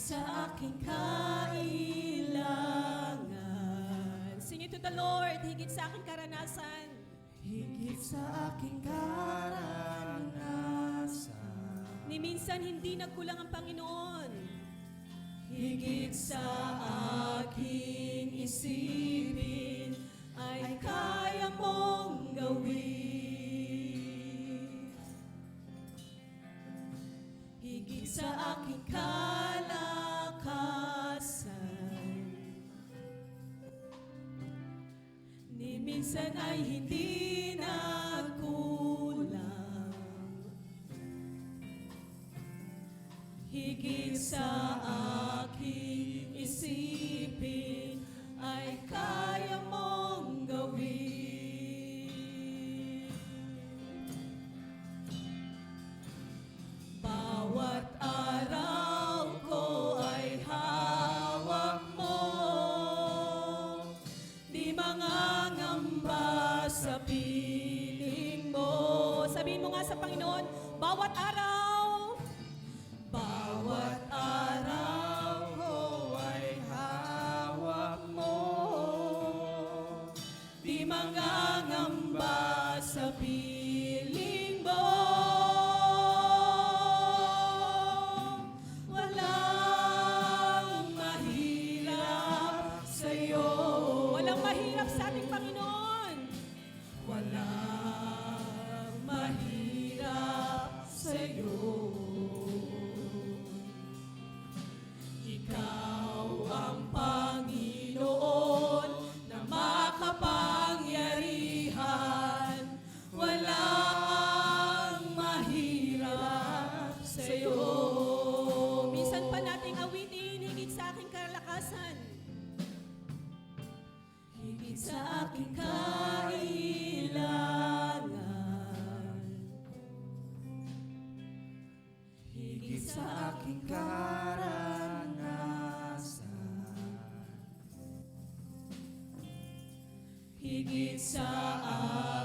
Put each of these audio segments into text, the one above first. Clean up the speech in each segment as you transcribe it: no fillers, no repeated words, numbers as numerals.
sa aking kailangan. Sing it to the Lord, higit sa aking karanasan. Higit sa aking karanasan. Ni minsan hindi nagkulang ang Panginoon. Higit sa aking isipin ay kaya mong gawin. Higit sa aking kalakasan. Ni minsan ay hindi nagkulang. Higit sa aking isipin ay kaya mong gawin. Bawat araw ko ay hawak mo, di mangangamba sa piling mo. Sabihin mo nga sa Panginoon, bawat araw, bawat araw ko ay hawak mo, di mangangamba sa piling mo. Walang mahirap sa'yo. Walang mahirap sa ating Panginoon. Walang mahirap sa'yo. Ikaw ang Panginoon na makapangyarihan. Walang mahirap sa'yo. Minsan pa nating awitin, higit sa aking kalakasan. Higit sa aking kailangan. Higit sa aking karanasan. Higit sa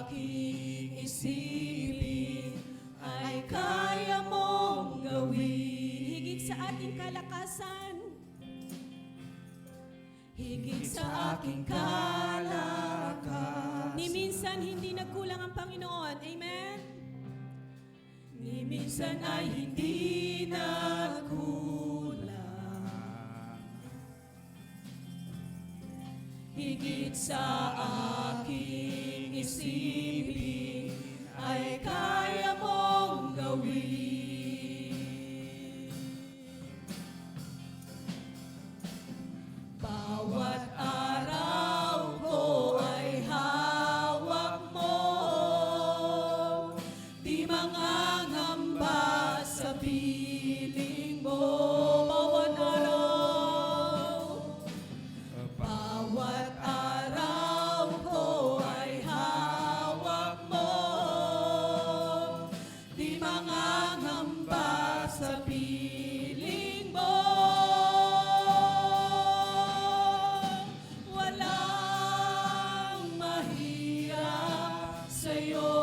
aking isipin ay kaya mong gawin. Higit sa ating kalakasan. Higit sa aking kalakasan. Ni minsan hindi nagkulang ang Panginoon. Amen? Ni minsan ay hindi nagkulang. Higit sa aking isipin ay kaya mong gawin. Bawat araw ko ay hawak mo, di mangangamba sa piling mo. Bawat araw, bawat araw ko ay hawak mo, di mangangamba sa piling mo. Walang mahirap sa'yo.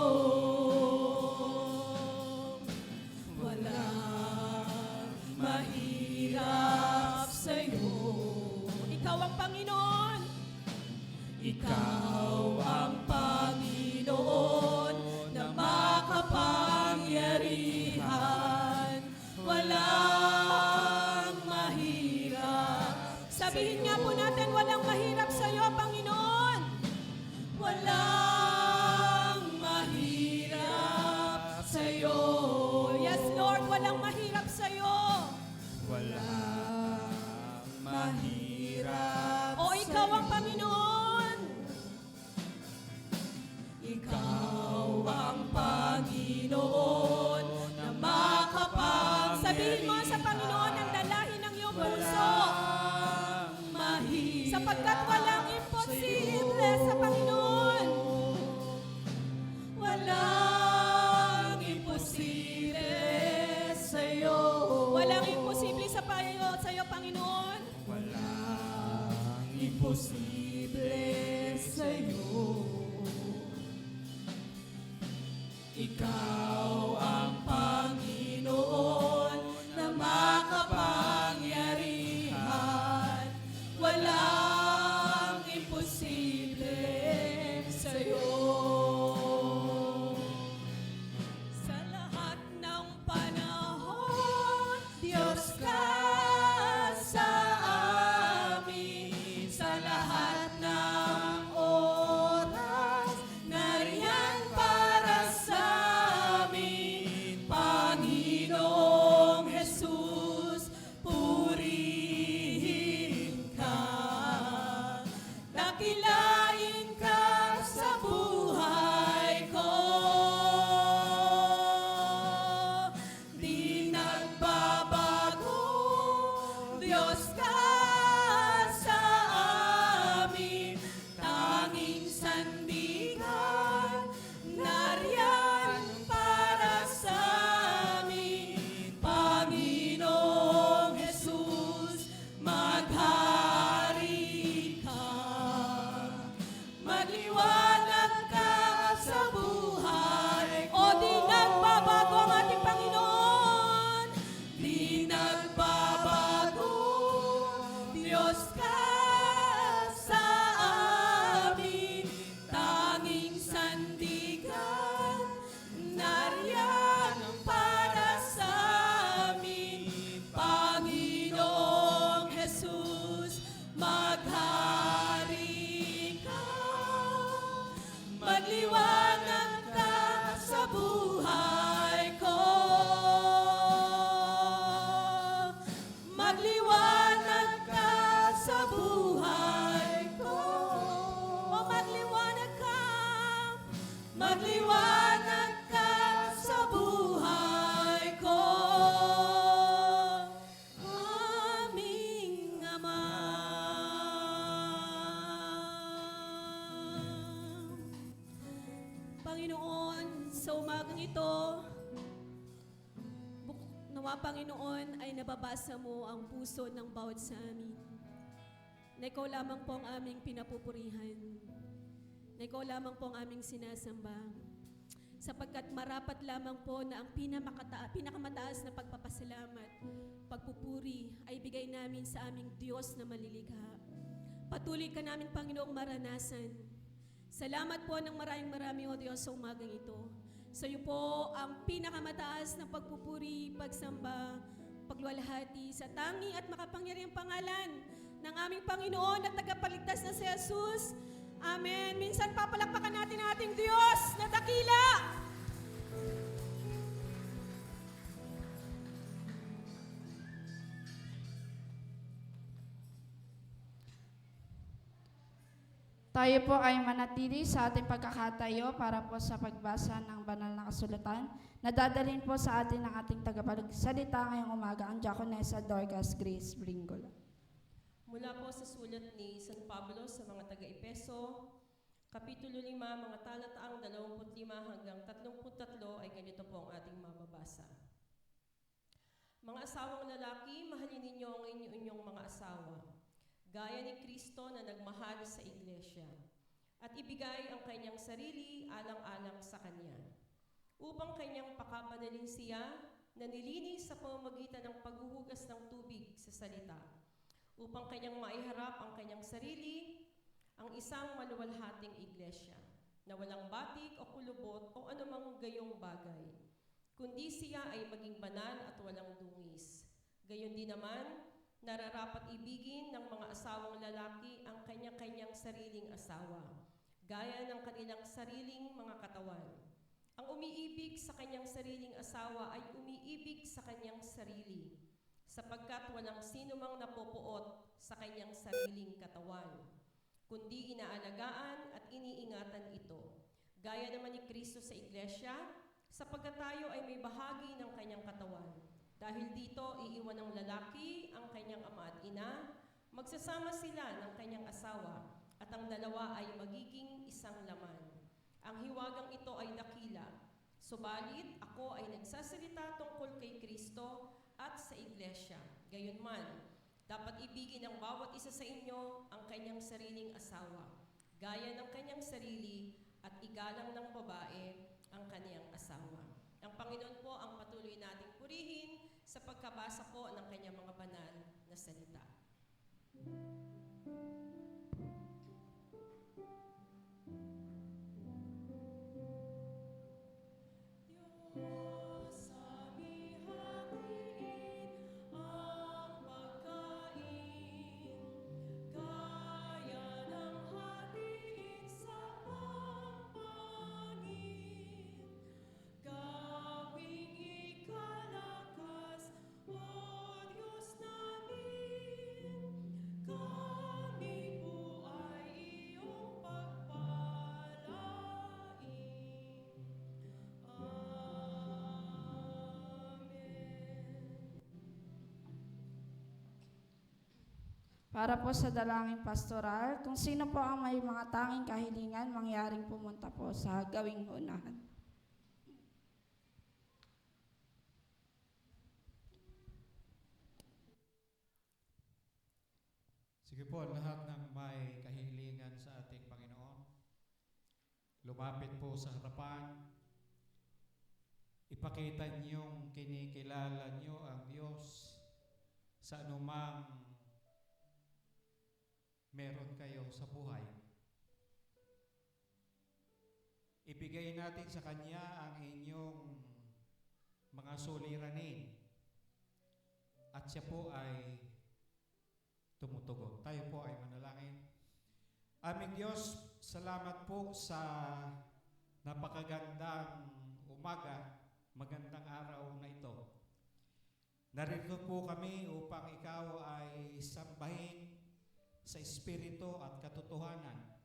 Walang mahirap sa'yo. Ikaw ang Panginoon. Ikaw ang Panginoon na makapangyarihan. Walang mahirap. Sabihin nga po natin, walang mahirap sa iyo, Panginoon. Walang mahirap sa iyo. Yes, Lord, walang mahirap sa iyo. Walang mahirap. O ikaw ang Panginoon. Ikaw ang Panginoon na makapag. Sabihin mo sa Panginoon ang dalahin ng iyong puso. Sapagkat walang imposible sa Panginoon. Walang imposible sa iyo. Walang imposible sa iyo, Panginoon. Walang imposible sa iyo. Ikaw ang Panginoon na makapangyarihan. Panginoon, sa umagang ito, nawa Panginoon ay nababasa mo ang puso ng bawat sa amin. Na ikaw lamang po ang aming pinapupurihan. Na ikaw lamang po ang aming sinasamba. Sapagkat marapat lamang po na ang pinakamataas na pagpapasalamat, pagpupuri ay bigay namin sa aming Diyos na malilikha. Patuloy ka namin, Panginoong, maranasan. Salamat po ng marami, O Diyos, sa umagang ito. Sa iyo po ang pinakamataas na pagpupuri, pagsamba, pagluwalhati sa tangi at makapangyarihang pangalan ng aming Panginoon at tagapagligtas na si Jesus. Amen. Minsan papalakpakan natin ang ating Diyos na dakila. Tayo po ay manatili sa ating pagkakatayo para po sa pagbasa ng banal na kasulatan na dadalhin po sa atin ng ating tagapagsalita ngayong umaga, ang Diaconessa Dorcas Grace Bringola. Mula po sa sulat ni San Pablo sa mga taga-Epeso, Kapitulo 5, mga talataang 25 hanggang 33 ay ganito po ang ating mababasa. Mga asawang lalaki, mahalin ninyo ang inyong mga asawa, gaya ni Kristo na nagmahal sa iglesia, at ibigay ang kanyang sarili alang-alang sa kanya, upang kanyang pakabanalin siya na nilinis sa pamamagitan ng paghuhugas ng tubig sa salita, upang kanyang maiharap ang kanyang sarili, ang isang maluwalhating iglesia, na walang batik o kulubot o anumang gayong bagay, kundi siya ay maging banal at walang dungis. Gayon din naman, nararapat ibigin ng mga asawang lalaki ang kanya-kanyang sariling asawa, gaya ng kanilang sariling mga katawan. Ang umiibig sa kanyang sariling asawa ay umiibig sa kanyang sarili, sapagkat walang sino mang napopuot sa kanyang sariling katawan, kundi inaalagaan at iniingatan ito, gaya naman ni Kristo sa iglesia, sapagkat tayo ay may bahagi ng kanyang katawan. Dahil dito, iiwan ng lalaki ang kanyang ama at ina, magsasama sila ng kanyang asawa, at ang dalawa ay magiging isang laman. Ang hiwagang ito ay dakila, subalit ako ay nagsasalita tungkol kay Kristo at sa iglesia. Gayunman, dapat ibigin ng bawat isa sa inyo ang kanyang sariling asawa, gaya ng kanyang sarili, at igalang ng babae ang kanyang asawa. Ang Panginoon po ang patuloy nating purihin sa pagkabasa po ng kanyang mga banal na salita. Diyos, aming hatiin ang pagkain, gaya ng hatiin sa pagpangin. Gawing ikalakas, O Diyos namin, kami po ay iyong pagpalain. Para po sa dalangin pastoral, kung sino po ang may mga tanging kahilingan, mangyaring pumunta po sa gawing unahan. Sige po, lahat ng may kahilingan sa ating Panginoon, lumapit po sa harapan, ipakita niyong kinikilala niyo ang Diyos sa anumang meron kayo sa buhay. Ibigay natin sa Kanya ang inyong mga suliranin at siya po ay tumutugon. Tayo po ay manalangin. Aming Diyos, salamat po sa napakagandang umaga, magandang araw na ito. Narito po kami upang ikaw ay sambahin sa Espiritu at katotohanan.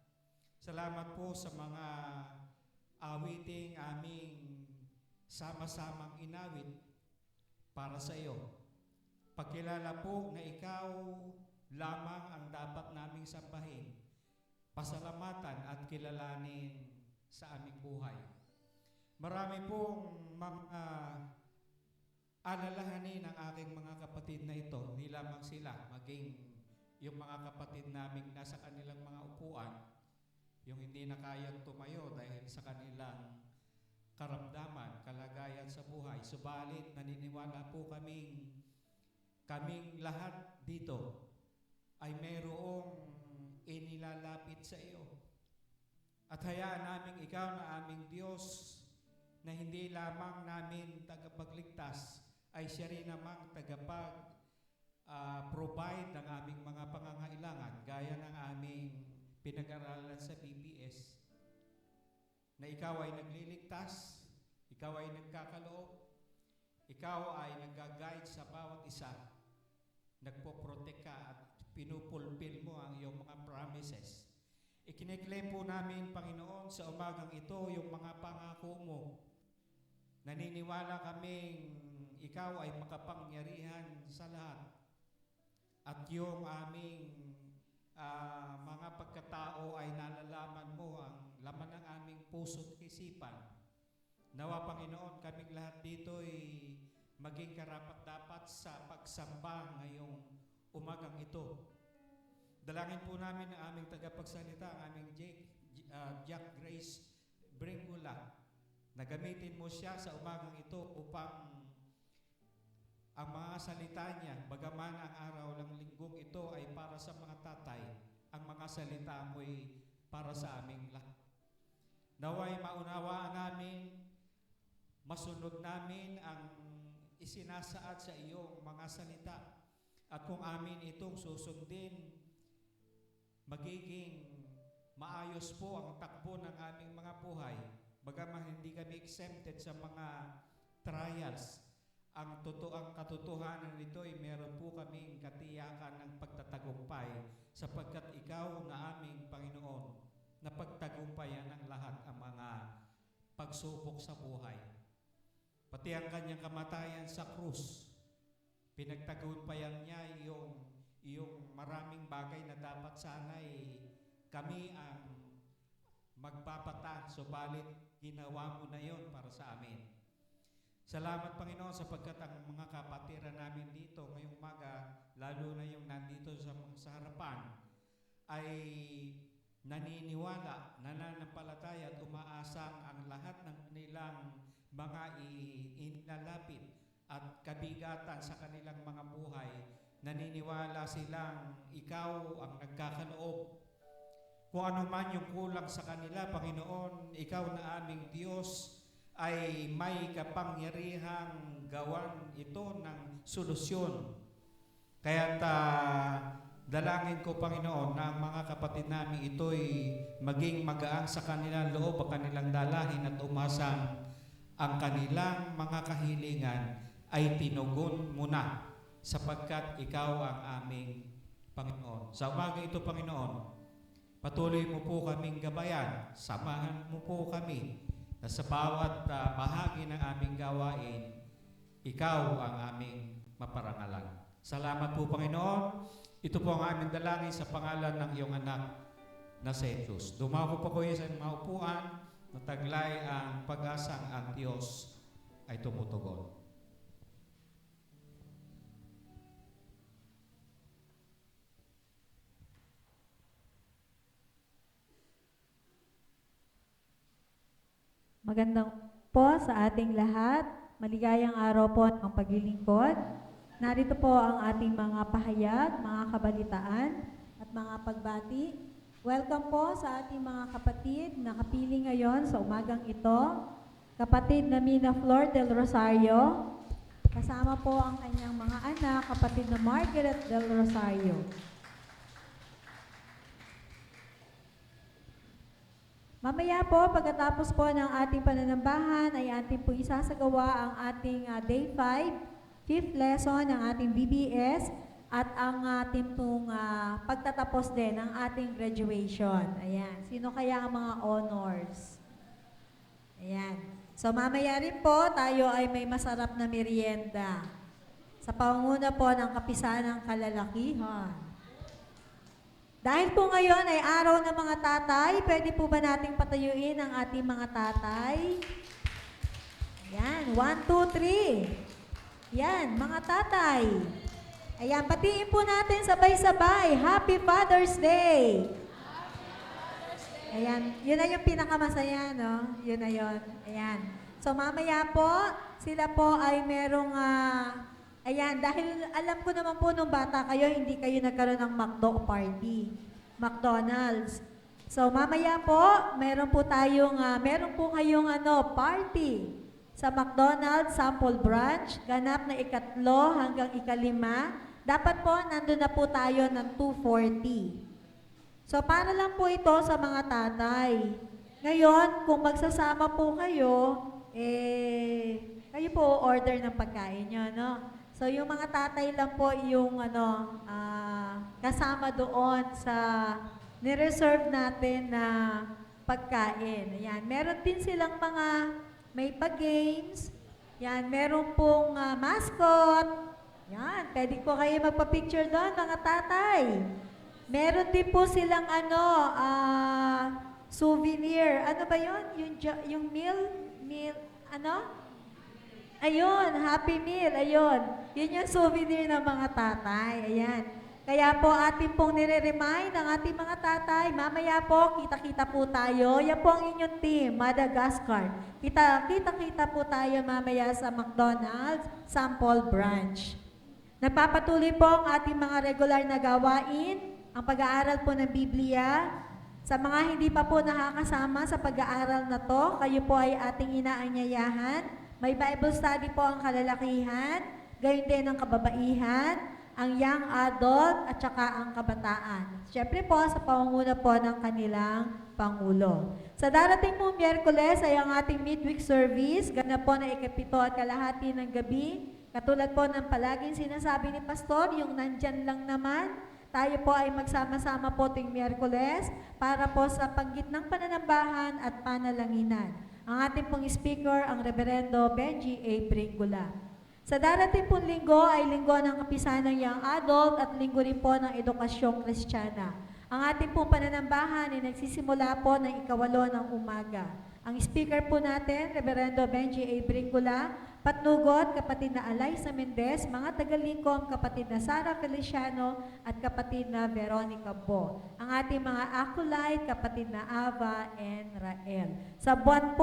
Salamat po sa mga awiting aming sama-samang inawit para sa iyo. Pagkilala po na ikaw lamang ang dapat naming sambahin, pasalamatan at kilalanin sa aming buhay. Marami pong mga alalahanin ng aking mga kapatid na ito, hindi lamang sila, maging yung mga kapatid naming nasa kanilang mga upuan, yung hindi na kayang tumayo dahil sa kanilang karamdaman, kalagayan sa buhay. Subalit, naniniwala po kaming lahat dito ay mayroong inilalapit sa iyo. At hayaan namin ikaw na aming Diyos na hindi lamang namin tagapagligtas, ay siya rin namang provide ng aming mga pangangailangan gaya ng aming pinag-aralan sa BPS na ikaw ay nagliligtas, ikaw ay nagkakaloob, ikaw ay nag-guide sa bawat isa, nagpo-protect ka at pinupulpil mo ang iyong mga promises. Ikiniklaim po namin, Panginoon, sa umagang ito yung mga pangako mo. Naniniwala kaming ikaw ay makapangyarihan sa lahat. At yung aming mga pagkatao ay nalalaman mo ang laman ng aming puso't isipan. Nawa, Panginoon, kaming lahat dito ay maging karapat-dapat sa pagsamba ngayong umagang ito. Dalangin po namin ang aming tagapagsalita, ang aming Jack Grace Bringula, na gamitin mo siya sa umagang ito upang ang mga salita niya, bagaman ang araw ng linggong ito ay para sa mga tatay, ang mga salita mo'y para sa aming lahat. Naway maunawaan namin, masunod namin ang isinasaad sa iyong mga salita. At kung amin itong susundin, magiging maayos po ang takbo ng aming mga buhay. Bagaman hindi kami exempted sa mga trials, ang katotohanan nito ay meron po kaming katiyakan ng pagtatagumpay sapagkat ikaw na aming Panginoon na pagtagumpayan ng lahat ang mga pagsubok sa buhay. Pati ang kanyang kamatayan sa krus, pinagtagumpayan niya iyong maraming bagay na dapat sana'y kami ang magpapata, subalit ginawa mo na yon para sa amin. Salamat, Panginoon, sapagkat ang mga kapatiran namin dito ngayong umaga, lalo na yung nandito sa harapan, ay naniniwala, nananampalataya at umaasang ang lahat ng kanilang mga inalapit at kabigatan sa kanilang mga buhay. Naniniwala silang ikaw ang nagkakaloob. Kung ano man yung kulang sa kanila, Panginoon, ikaw na aming Diyos ay may kapangyarihang gawan ito ng solusyon. Kaya't dalangin ko, Panginoon, na ang mga kapatid namin ito'y maging magaang sa kanilang loob, ang kanilang dalahin at umasang ang kanilang mga kahilingan ay tinugon mo na sapagkat ikaw ang aming Panginoon. Sa umaga ito, Panginoon, patuloy mo po kaming gabayan, samahan mo po kami na sa bawat bahagi ng aming gawain, ikaw ang aming maparangalan. Salamat po, Panginoon. Ito po ang aming dalangin sa pangalan ng iyong anak na si Jesus. Dumako po kayo sa mga upuan na taglay ang pag-asang ang Diyos ay tumutugon. Magandang po sa ating lahat. Maligayang araw po ng paglilingkod. Narito po ang ating mga pahayag, mga kabalitaan at mga pagbati. Welcome po sa ating mga kapatid na kapiling ngayon sa umagang ito. Kapatid na Mina Flor del Rosario. Kasama po ang kanyang mga anak, kapatid na Margaret del Rosario. Mamaya po, pagkatapos po ng ating pananambahan, ay ating po isasagawa ang ating Day 5, 5th lesson ng ating BBS, at ang ating pong pagtatapos din ng ating graduation. Ayan. Sino kaya ang mga honors? Ayan. So mamaya rin po, tayo ay may masarap na merienda sa pangunguna po ng Kapisanang Kalalakihan. Dahil po ngayon ay araw ng mga tatay, pwede po ba nating patayuin ang ating mga tatay? Ayan, 1, 2, 3. Yan, mga tatay. Ayan, batiin po natin sabay-sabay. Happy Father's Day! Ayan, yun na yung pinakamasaya, no? Yun na yun. Ayan. So, mamaya po, sila po ay merong, ayan, dahil alam ko naman po nung bata kayo, hindi kayo nagkaroon ng McDo party. McDonald's. So, mamaya po, meron po kayong party sa McDonald's Sample Branch, ganap na 3 hanggang 5. Dapat po, nandun na po tayo ng 2:40. So, para lang po ito sa mga tatay. Ngayon, kung magsasama po kayo, kayo po order ng pagkain nyo, no? So, yung mga tatay lang po yung, kasama doon sa nireserve natin na pagkain. Ayan. Meron din silang may pa-games. Yan, meron pong mascot. Yan, pwede po kayo magpa-picture doon, mga tatay. Meron din po silang souvenir. Ano ba yun? Yung meal, Ayun, Happy Meal, ayun. Yun yung souvenir ng mga tatay. Ayan. Kaya po ating pong nire-remind ang ating mga tatay, mamaya po, kita-kita po tayo. Yan po ang inyong team, Madagascar. Kita-kita po tayo mamaya sa McDonald's Sample Branch. Nagpapatuloy po ang ating mga regular na gawain, ang pag-aaral po ng Biblia. Sa mga hindi pa po nakakasama sa pag-aaral na to, kayo po ay ating inaanyayahan. May Bible study po ang kalalakihan, gayon din ang kababaihan, ang young adult at saka ang kabataan. Siyempre po sa pangunguna po ng kanilang Pangulo. Sa darating po Miyerkules ay ang ating midweek service, ganap po na 7:30 ng gabi. Katulad po ng palaging sinasabi ni Pastor, yung nandyan lang naman, tayo po ay magsama-sama po tuwing Miyerkules para po sa panggit ng pananambahan at panalanginan. Ang ating pong speaker, ang Reverendo Benji A. Bringula. Sa darating pong linggo ay linggo ng kapisahan ng young adult at linggo rin po ng edukasyong Kristiyana. Ang ating pong pananambahan ay nagsisimula po ng 8 ng umaga. Ang speaker po natin, Reverendo Benji A. Bringula, patnugot, kapatid na Alaysa Mendez, mga tagalingkong, kapatid na Sara Feliciano, at kapatid na Veronica Bo. Ang ating mga acolyte, kapatid na Ava and Rael. Sa buwan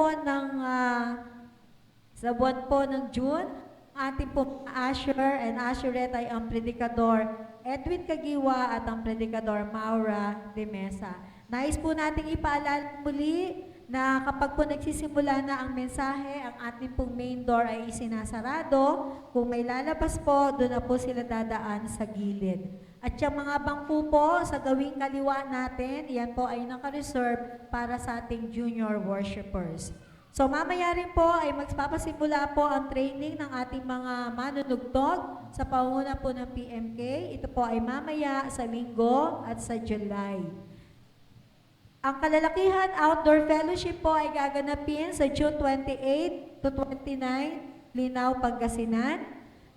po ng June, ating po Asher and Asherette ay ang predikador Edwin Kagiwa at ang predikador Maura de Mesa. Nais po nating ipaalala muli na kapag po nagsisimula na ang mensahe, ang ating pong main door ay isinasarado. Kung may lalabas po, doon na po sila dadaan sa gilid. At yung mga bangko po sa gawing kaliwa natin, yan po ay naka-reserve para sa ating junior worshipers. So mamaya rin po ay magpapasimula po ang training ng ating mga manunugtog sa panguna po ng PMK. Ito po ay mamaya sa Linggo at sa July. Ang kalalakihan outdoor fellowship po ay gaganapin sa June 28 to 29, Linao, Pangasinan.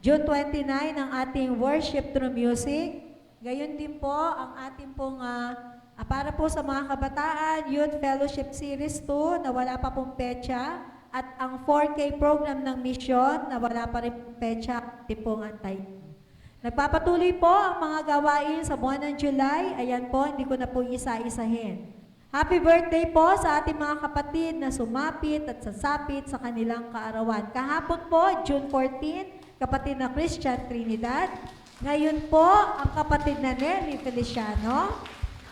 June 29 ang ating worship through music. Gayon din po ang ating pong para po sa mga kabataan, Youth Fellowship Series 2 na wala pa pong petsa at ang 4K program ng mission na wala pa rin pong petsa at pong antay. Nagpapatuloy po ang mga gawain sa buwan ng July. Ayan po, hindi ko na po isa-isahin. Happy birthday po sa ating mga kapatid na sumapit at sasapit sa kanilang kaarawan. Kahapon po, June 14, kapatid na Christian Trinidad. Ngayon po, ang kapatid na Nelly Feliciano.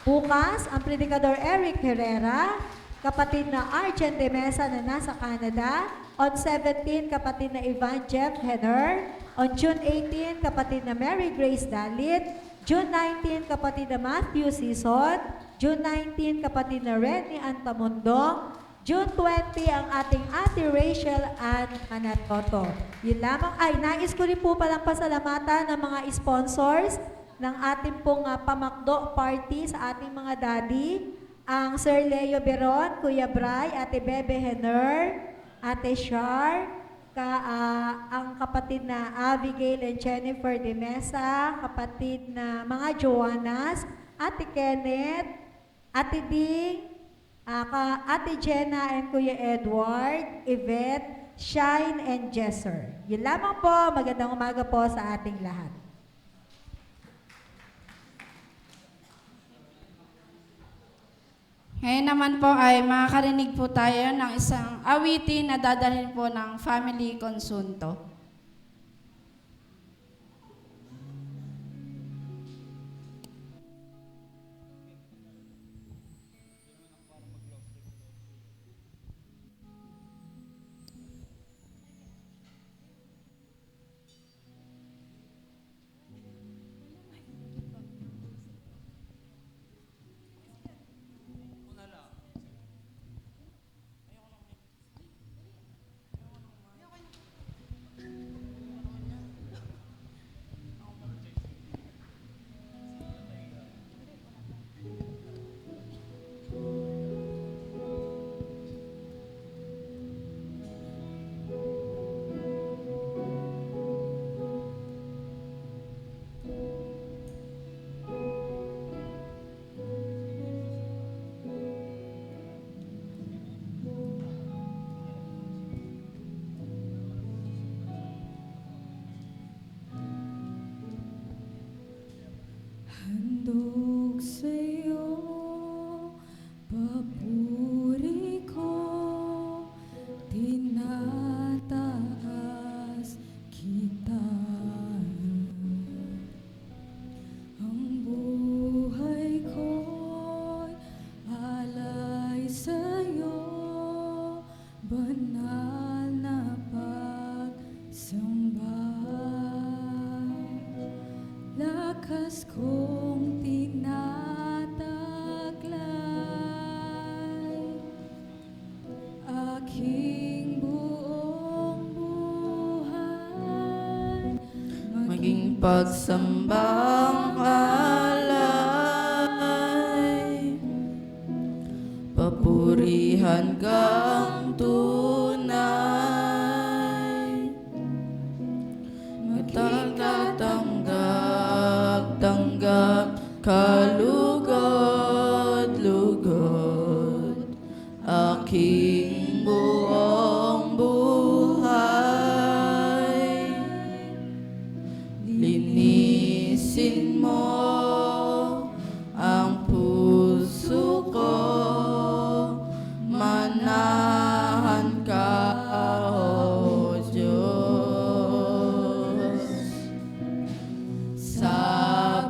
Bukas, ang predikador Eric Herrera, kapatid na Arjen de Mesa na nasa Canada. On 17, kapatid na Ivan Jeff Henner. On June 18, kapatid na Mary Grace Dalit. June 19, kapatid na Matthew Sison. June 19, kapatid na Renny Antamundong. June 20, ang ating Ate Rachel Ann Anatoto. Yun lamang ay nais ko rin po palang pasalamatan ng mga sponsors ng ating pong pamakdo party sa ating mga daddy, ang Sir Leo Beron, Kuya Bray, Ate Bebe Henner, Ate Shar, ang kapatid na Abigail and Jennifer de Mesa, kapatid na mga Joanas, Ate Kenneth, Ate Ding, Ate Jenna and Kuya Edward, Yvette, Shine, and Jesser. Yun lamang po, magandang umaga po sa ating lahat. Ngayon naman po ay makakarinig po tayo ng isang awitin na dadalhin po ng Family Consunto. Handog sa'yo, papuri ko, tinataas kita. Ang buhay ko'y alay sa'yo, banal na pagsamba. Lakas kong tinataglay, aking buong buhay, Maging pagsambang alay, papurihan kang tunay, tanggap, kalugod-lugod, aking buong buhay. Linisin mo ang puso ko, manahan ka, O Diyos. Sa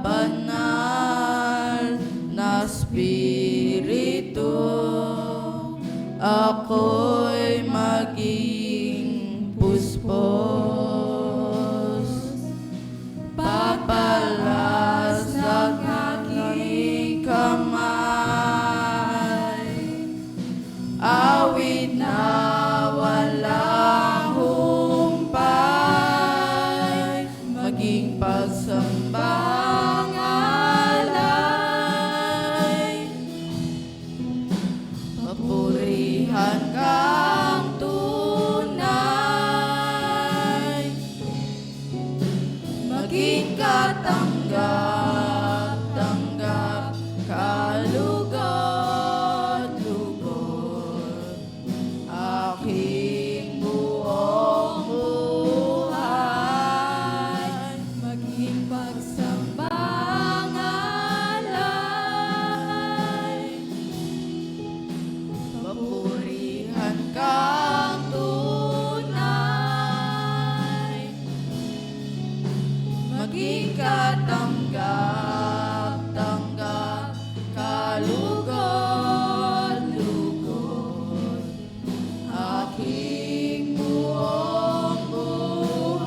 banal na Espiritu, ako'y maging puspos. Papalas ng aking kamay, awit na walang humpay, maging pagsambang alay, papurihan kang tunay, maging katanggap-tanggap, kalugod-lugod, aking buong buhay, maging pagsambang alay, papurihan kang tunay, maging katanggap-tanggap, kalugod-lugod, aking buong buhay.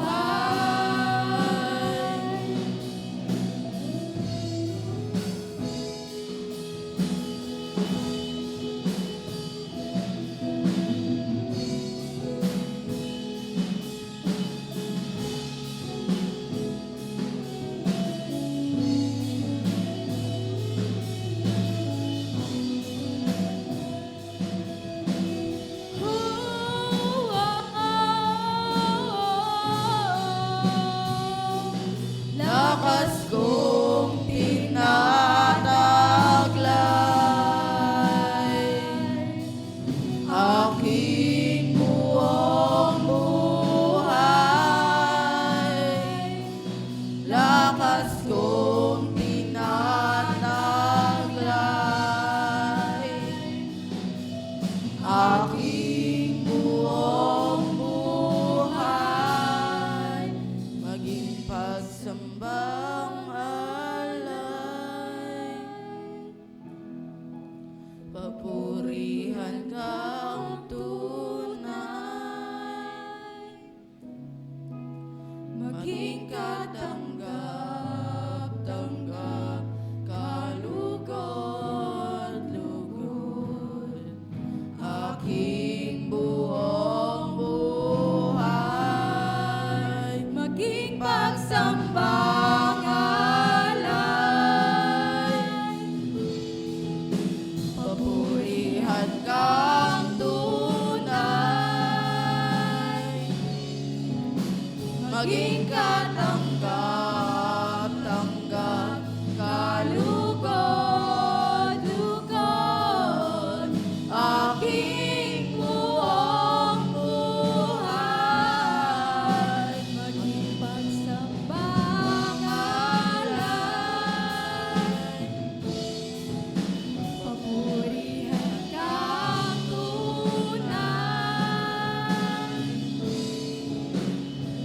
katanggap-tanggap, kalugod-lugod, aking buong buhay, maging pagsambang alay, papurihan kang tunay, maging katanggap-tanggap, kalugod-lugod, aking buong buhay, maging pagsambang alay, papurihan kang tunay,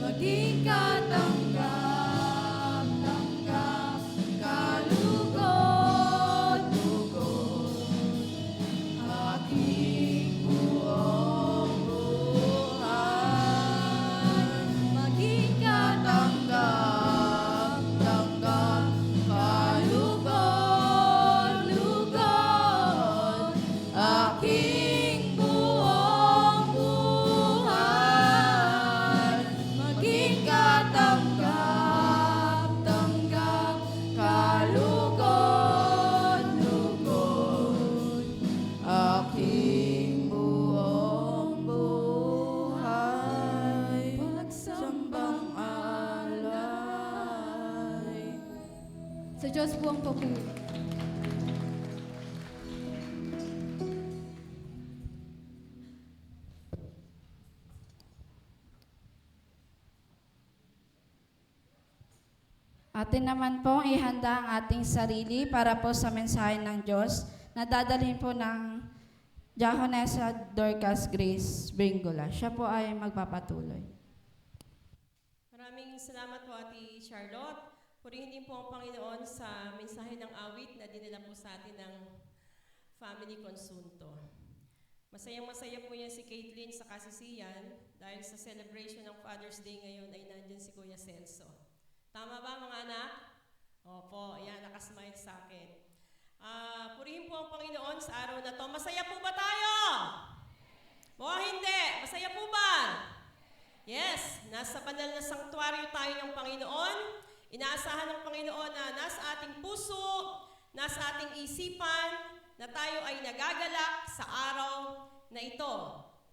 maging katanggap-tanggap, kalugod-lugod, aking buong buhay, maging katanggap-tanggap, kalugod-lugod, aking buong buhay, maging katanggap-tanggap, kalugod-lugod, aking buong buhay, pagsambang alay. Sa Diyos po ang papuri. Atin naman pong ihanda ang ating sarili para po sa mensahe ng Diyos na dadalhin po ng Diaconessa Dorcas Grace Bringola. Siya po ay magpapatuloy. Maraming salamat po, Ate Charlotte. Purihin din po ang Panginoon sa mensahe ng awit na dinala po sa atin ng Family Consunto. Masayang-masaya po yan si Caitlin sa kasisiyan dahil sa celebration ng Father's Day ngayon ay nandyan si Kuya Celso. Tama ba mga anak? Opo, ayan, nakasmile sa akin. Purihin po ang Panginoon sa araw na to. Masaya po ba tayo? O hindi? Masaya po ba? Yes, nasa banal na sanktuaryo tayo ng Panginoon. Inaasahan ng Panginoon na nasa ating puso, nasa ating isipan, na tayo ay nagagalak sa araw na ito.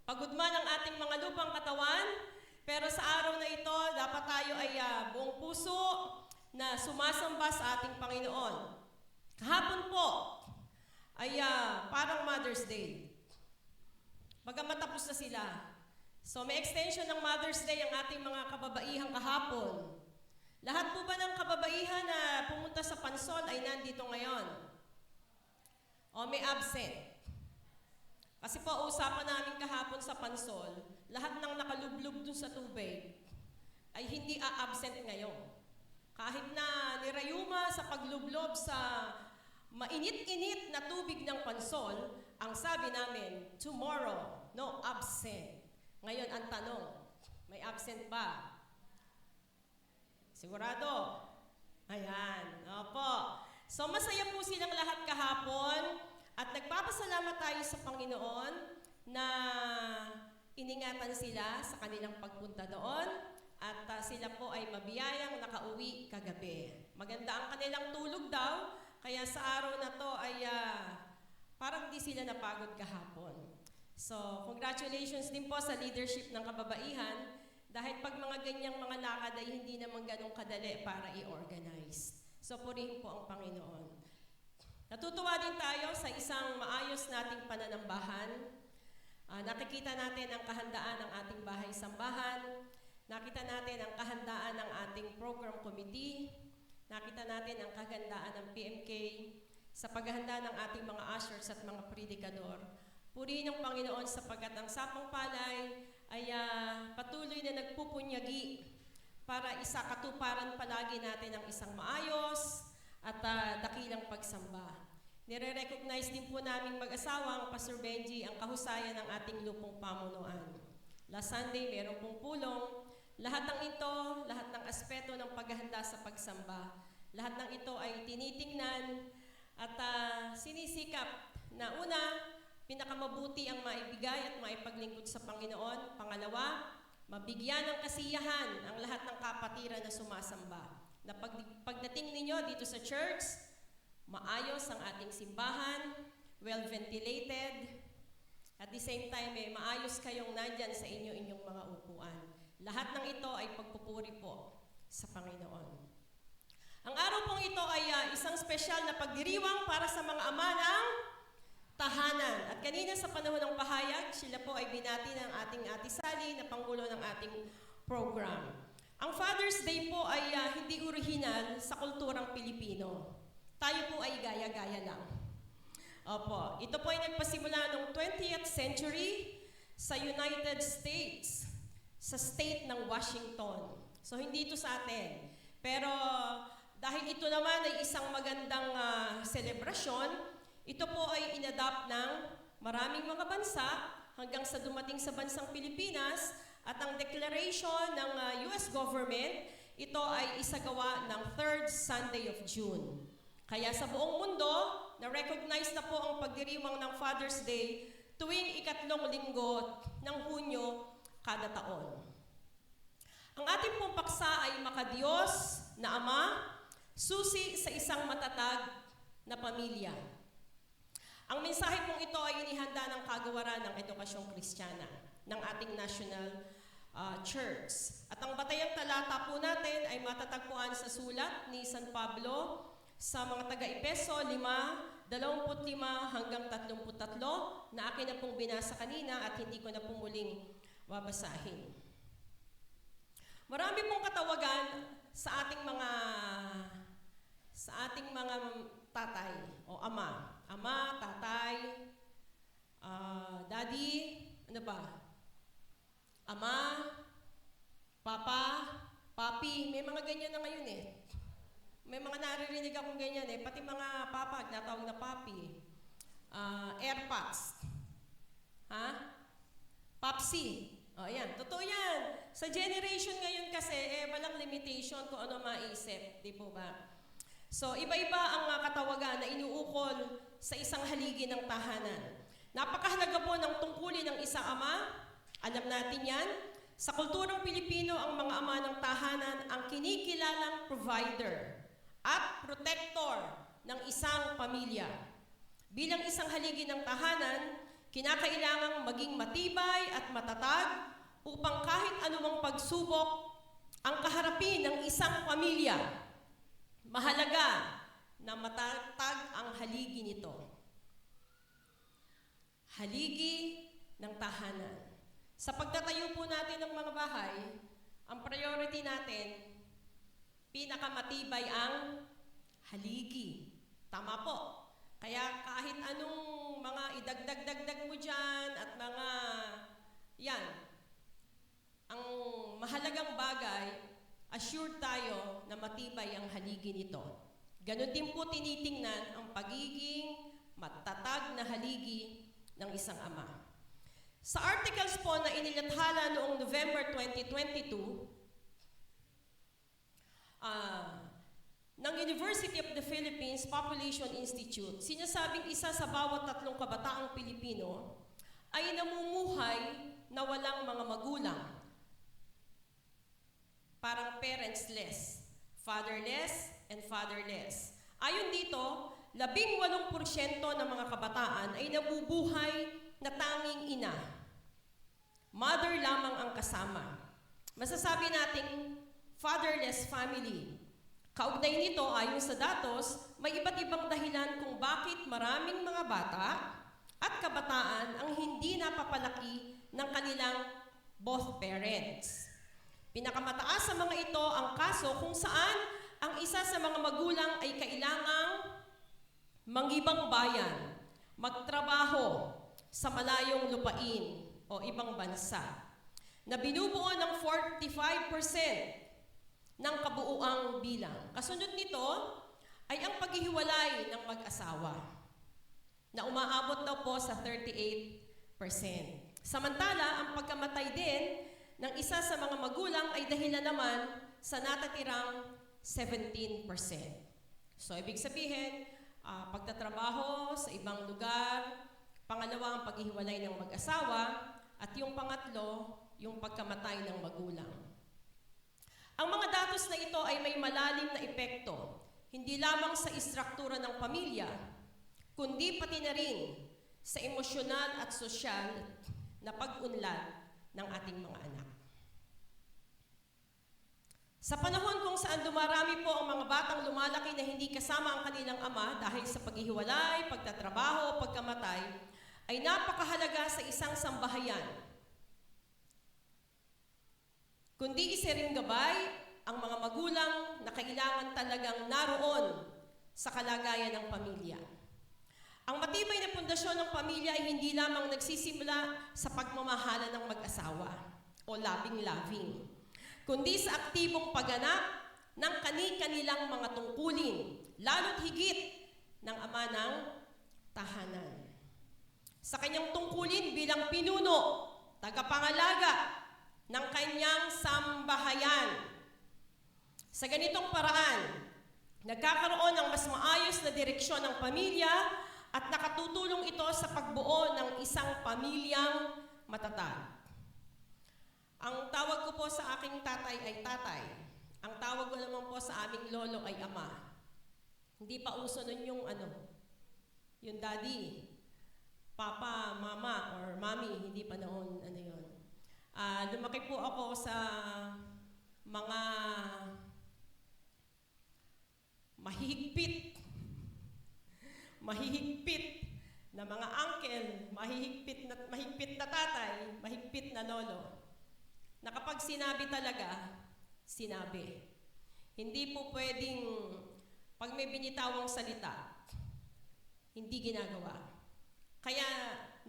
Pagod man ang ating mga lupang katawan, pero sa araw na ito, dapat tayo ay buong puso na sumasamba sa ating Panginoon. Kahapon po ay parang Mother's Day. Bagamat tapos na sila. So may extension ng Mother's Day ang ating mga kababaihang kahapon. Lahat po ba ng kababaihan na pumunta sa Pansol ay nandito ngayon? O may absent? Kasi po, usapan namin kahapon sa Pansol, lahat ng nakalublob dun sa tubig ay hindi a-absent ngayon. Kahit na nirayuma sa paglublob sa mainit-init na tubig ng Pansol, ang sabi namin, tomorrow, no absent. Ngayon, ang tanong, may absent ba? Sigurado? Ayan, opo. So masaya po silang lahat kahapon at nagpapasalamat tayo sa Panginoon na iningatan sila sa kanilang pagpunta doon at sila po ay mabiyayang nakauwi kagabi. Maganda ang kanilang tulog daw, kaya sa araw na to ay parang di sila napagod kahapon. So congratulations din po sa leadership ng kababaihan dahil pag mga ganyang mga lakad ay hindi naman ganong kadali para i-organize. So purihin po ang Panginoon. Natutuwa din tayo sa isang maayos nating pananambahan. Nakikita natin ang kahandaan ng ating bahay-sambahan. Nakita natin ang kahandaan ng ating program committee. Nakita natin ang kahandaan ng PMK sa paghahanda ng ating mga ushers at mga predikador. Purihin ang Panginoon sapagkat ang Sapang Palay ay patuloy na nagpupunyagi para isakatuparan palagi natin ang isang maayos at dakilang pagsamba. Nire-recognize din po namin mag-asawang Pastor Benji ang kahusayan ng ating lupong pamunuan. Last Sunday, meron pong pulong. Lahat ng ito, lahat ng aspeto ng paghahanda sa pagsamba, lahat ng ito ay tinitingnan at sinisikap na una, pinakamabuti ang maibigay at maipaglingkod sa Panginoon. Pangalawa, mabigyan ng kasiyahan ang lahat ng kapatiran na sumasamba. Na pagdating ninyo dito sa church, maayos ang ating simbahan, well-ventilated, at the same time, maayos kayong nandyan sa inyong mga upuan. Lahat ng ito ay pagpupuri po sa Panginoon. Ang araw pong ito ay isang espesyal na pagdiriwang para sa mga ama ng tahanan. At kanina sa panahon ng pahayag, sila po ay binati ng ating Ate Sally na Pangulo ng ating program. Ang Father's Day po ay hindi orihinal sa kulturang Pilipino. Tayo po ay gaya-gaya lang. Opo, ito po ay nagpasimula noong 20th century sa United States, sa state ng Washington. So hindi ito sa atin. Pero dahil ito naman ay isang magandang selebrasyon, ito po ay inadapt ng maraming mga bansa hanggang sa dumating sa bansang Pilipinas at ang declaration ng US government, ito ay isagawa ng 3rd Sunday of June. Kaya sa buong mundo, na-recognize na po ang pagdiriwang ng Father's Day tuwing ikatlong linggo ng Hunyo kada taon. Ang ating pong paksa ay makadiyos na Ama, susi sa isang matatag na pamilya. Ang mensahe pong ito ay inihanda ng kagawaran ng Edukasyong Kristiyana ng ating National Church. At ang batayang talata po natin ay matatagpuan sa sulat ni San Pablo sa mga taga-Epeso 5:25 hanggang 33 na akin na pong binasa kanina at hindi ko na pong muling babasahin. Marami pong katawagan sa ating mga tatay o ama. Ama, tatay, daddy, ano ba? Ama, papa, papi, may mga ganyan na ngayon eh. May mga naririnig akong ganyan eh. Pati mga papa, natawag na papi. Airpods. Ha? Popsi. O, yan. Totoo yan. Sa generation ngayon kasi, walang limitation kung ano maisip. Di po ba? So, iba-iba ang katawagan na inuukol sa isang haligi ng tahanan. Napakahalaga po ng tungkulin ng isang ama. Alam natin yan. Sa kulturang Pilipino, ang mga ama ng tahanan ang kinikilalang provider at protector ng isang pamilya. Bilang isang haligi ng tahanan, kinakailangang maging matibay at matatag upang kahit anumang pagsubok ang kaharapin ng isang pamilya. Mahalaga na matatag ang haligi nito. Haligi ng tahanan. Sa pagtatayo po natin ng mga bahay, ang priority natin, pinakamatibay ang haligi. Tama po. Kaya kahit anong mga idagdag-dagdag mo dyan at mga, yan, ang mahalagang bagay, assured tayo na matibay ang haligi nito. Ganon din po tinitingnan ang pagiging matatag na haligi ng isang ama. Sa articles po na inilathala noong November 2022, ng University of the Philippines Population Institute, sinasabing isa sa bawat 3 kabataang Pilipino ay namumuhay na walang mga magulang. Parang parentless, fatherless, and fatherless. Ayon dito, 18% ng mga kabataan ay nabubuhay na tanging ina. Mother lamang ang kasama. Masasabi nating fatherless family. Kaugnay nito, ayon sa datos, may iba't ibang dahilan kung bakit maraming mga bata at kabataan ang hindi napapalaki ng kanilang both parents. Pinakamataas sa mga ito ang kaso kung saan ang isa sa mga magulang ay kailangang mangibang bayan, magtrabaho sa malayong lupain o ibang bansa, na binubuo ng 45% ng kabuuang bilang. Kasunod nito ay ang paghihiwalay ng mag-asawa, na umaabot daw po sa 38%. Samantala, ang pagkamatay din ng isa sa mga magulang ay dahilan naman sa natatirang 17%. So, ibig sabihin, pagtatrabaho sa ibang lugar, pangalawa ang paghihiwalay ng mag-asawa, at yung pangatlo, yung pagkamatay ng magulang. Ang mga datos na ito ay may malalim na epekto, hindi lamang sa istruktura ng pamilya, kundi pati na rin sa emosyonal at sosyal na pag-unlad ng ating mga anak. Sa panahon kung saan dumarami po ang mga batang lumalaki na hindi kasama ang kanilang ama dahil sa paghihiwalay, pagtatrabaho o pagkamatay, ay napakahalaga sa isang sambahayan. Kundi isa ring gabay ang mga magulang na kailangan talagang naroon sa kalagayan ng pamilya. Ang matibay na pundasyon ng pamilya ay hindi lamang nagsisimula sa pagmamahala ng mag-asawa o loving-loving, kundi sa aktibong pagganap ng kani-kanilang mga tungkulin, lalo't higit ng ama ng tahanan. Sa kanyang tungkulin bilang pinuno, tagapangalaga ng kanyang sambahayan. Sa ganitong paraan, nagkakaroon ng mas maayos na direksyon ng pamilya at nakatutulong ito sa pagbuo ng isang pamilyang matatag. Ang tawag ko po sa aking tatay ay tatay. Ang tawag ko naman po sa aming lolo ay ama. Hindi pa uso nun yung daddy, papa, mama, or mommy, hindi pa noon yun. Lumaki po ako sa mga mahihigpit na mga uncle, mahigpit na tatay, mahigpit na lolo. Na kapag sinabi talaga, sinabi. Hindi po pwedeng, pag may binitawang salita, hindi ginagawa. Kaya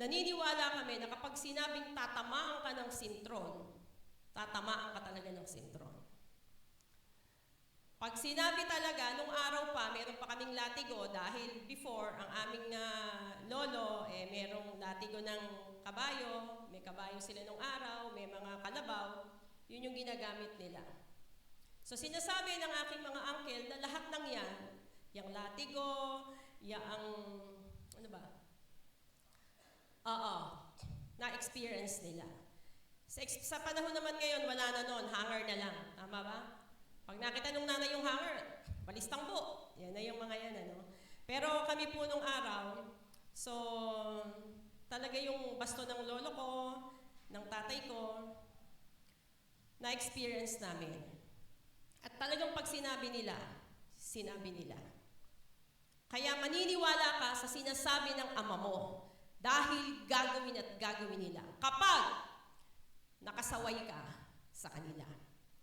naniniwala kami na kapag sinabing tatamaan ka ng sintron, tatamaan ka talaga ng sintron. Pag sinabi talaga, nung araw pa, meron pa kaming latigo dahil before, ang aming lolo, merong latigo ng kabayo, may kabayo sila nung araw, may mga kalabaw, yun yung ginagamit nila. So sinasabi ng aking mga uncle na lahat ng yan, yung latigo, na-experience nila. Sa panahon naman ngayon, wala na nun, hanger na lang. Tama ba? Pag nakita nung nanay yung hanger, balistang po. Yan na yung mga yan, Pero kami po nung araw, so talaga yung basto ng lolo ko, ng tatay ko, na-experience namin. At talagang pag sinabi nila, sinabi nila. Kaya maniniwala ka sa sinasabi ng ama mo dahil gagawin at gagawin nila kapag nakasaway ka sa kanila.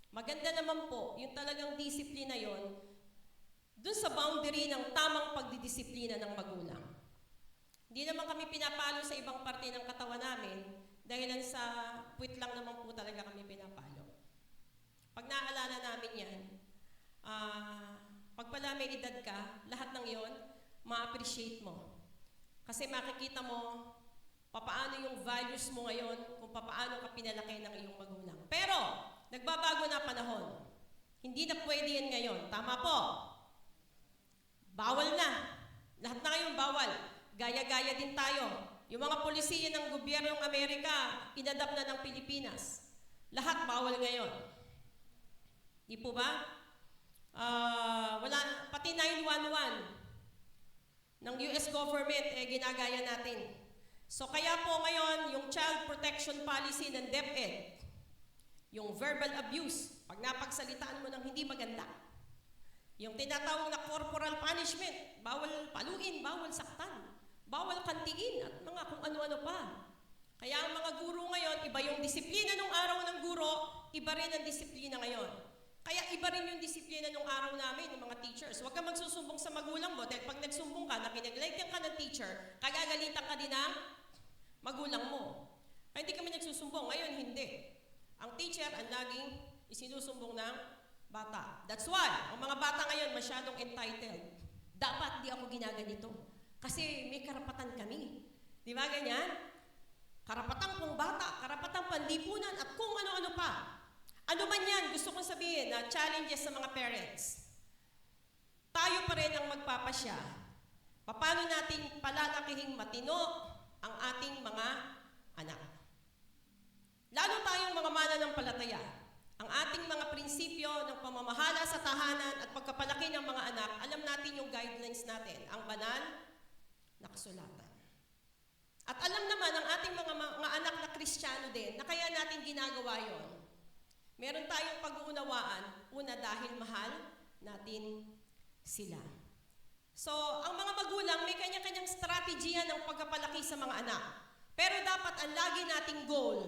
Maganda naman po, yung talagang disiplina yon, dun sa boundary ng tamang pagdidisiplina ng magulang. Hindi naman kami pinapalo sa ibang parte ng katawan namin dahil sa puwit lang naman po talaga kami pinapalo. Pag naalala namin yan, pag pala may edad ka, lahat ng yon, ma-appreciate mo. Kasi makikita mo papaano yung values mo ngayon kung papaano ka pinalaki ng iyong magulang. Pero, nagbabago na panahon. Hindi na pwede yan ngayon. Tama po. Bawal na. Lahat na ngayon bawal. Gaya-gaya din tayo. Yung mga polisiya ng gobyernong Amerika, inadapt na ng Pilipinas. Lahat bawal ngayon. Di po ba? Pati 911 ng US government, ginagaya natin. So kaya po ngayon, yung Child Protection Policy ng DepEd, yung verbal abuse, pag napagsalitaan mo ng hindi maganda, yung tinatawag na corporal punishment, bawal paluin, bawal saktan, bawal kantiin, at mga kung ano-ano pa. Kaya ang mga guro ngayon, iba yung disiplina nung araw ng guro, iba rin ang disiplina ngayon. Kaya iba rin yung disiplina nung araw namin, ng mga teachers. Huwag ka magsusumbong sa magulang mo, dahil pag nagsumbong ka, nakinaglaytan ka ng teacher, kagagalitan ka din ng magulang mo. Kaya hindi kami nagsusumbong. Ngayon, hindi. Ang teacher ang laging isinusumbong ng bata. That's why, ang mga bata ngayon masyadong entitled. Dapat di ako ginaganito. Kasi may karapatan kami. Di ba ganyan? karapatang pangbata, karapatang panlipunan, at kung ano-ano pa. Ano man yan, gusto kong sabihin na challenges sa mga parents. Tayo pa rin ang magpapasya. Paano natin palalakihing matino ang ating mga anak? Lalo tayong mga mananampalataya. Ang ating mga prinsipyo ng pamamahala sa tahanan at pagkapalaki ng mga anak, alam natin yung guidelines natin, ang banal na kasulatan. At alam naman ang ating mga anak na Kristiyano din na kaya natin ginagawa yon. Meron tayong pag-uunawaan, una dahil mahal natin sila. So, ang mga magulang may kanya-kanyang strategiya ng pagkapalaki sa mga anak. Pero dapat ang lagi nating goal,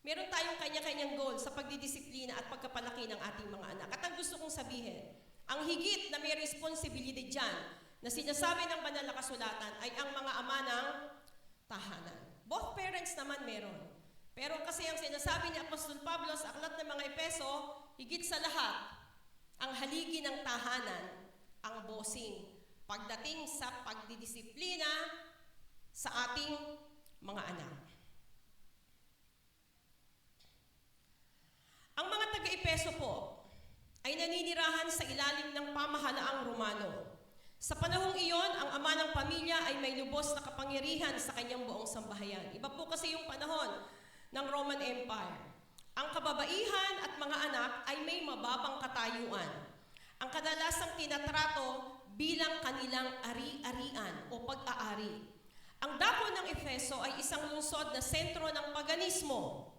meron tayong kanya-kanyang goal sa pagdidisiplina at pagkapalaki ng ating mga anak. At ang gusto kong sabihin, ang higit na may responsibility dyan na sinasabi ng banal na kasulatan ay ang mga ama ng tahanan. Both parents naman meron. Pero kasi ang sinasabi ni Apostol Pablo sa aklat ng mga Epeso, higit sa lahat, ang haligi ng tahanan, ang bossing, pagdating sa pagdidisiplina sa ating mga anak. Ang mga taga-Epeso po ay naninirahan sa ilalim ng pamahalaang Romano. Sa panahong iyon, ang ama ng pamilya ay may lubos na kapangyarihan sa kanyang buong sambahayan. Iba po kasi yung panahon ng Roman Empire. Ang kababaihan at mga anak ay may mababang katayuan. Ang kadalasang tinatrato bilang kanilang ari-arian o pag-aari. Ang dako ng Efeso ay isang lungsod na sentro ng paganismo.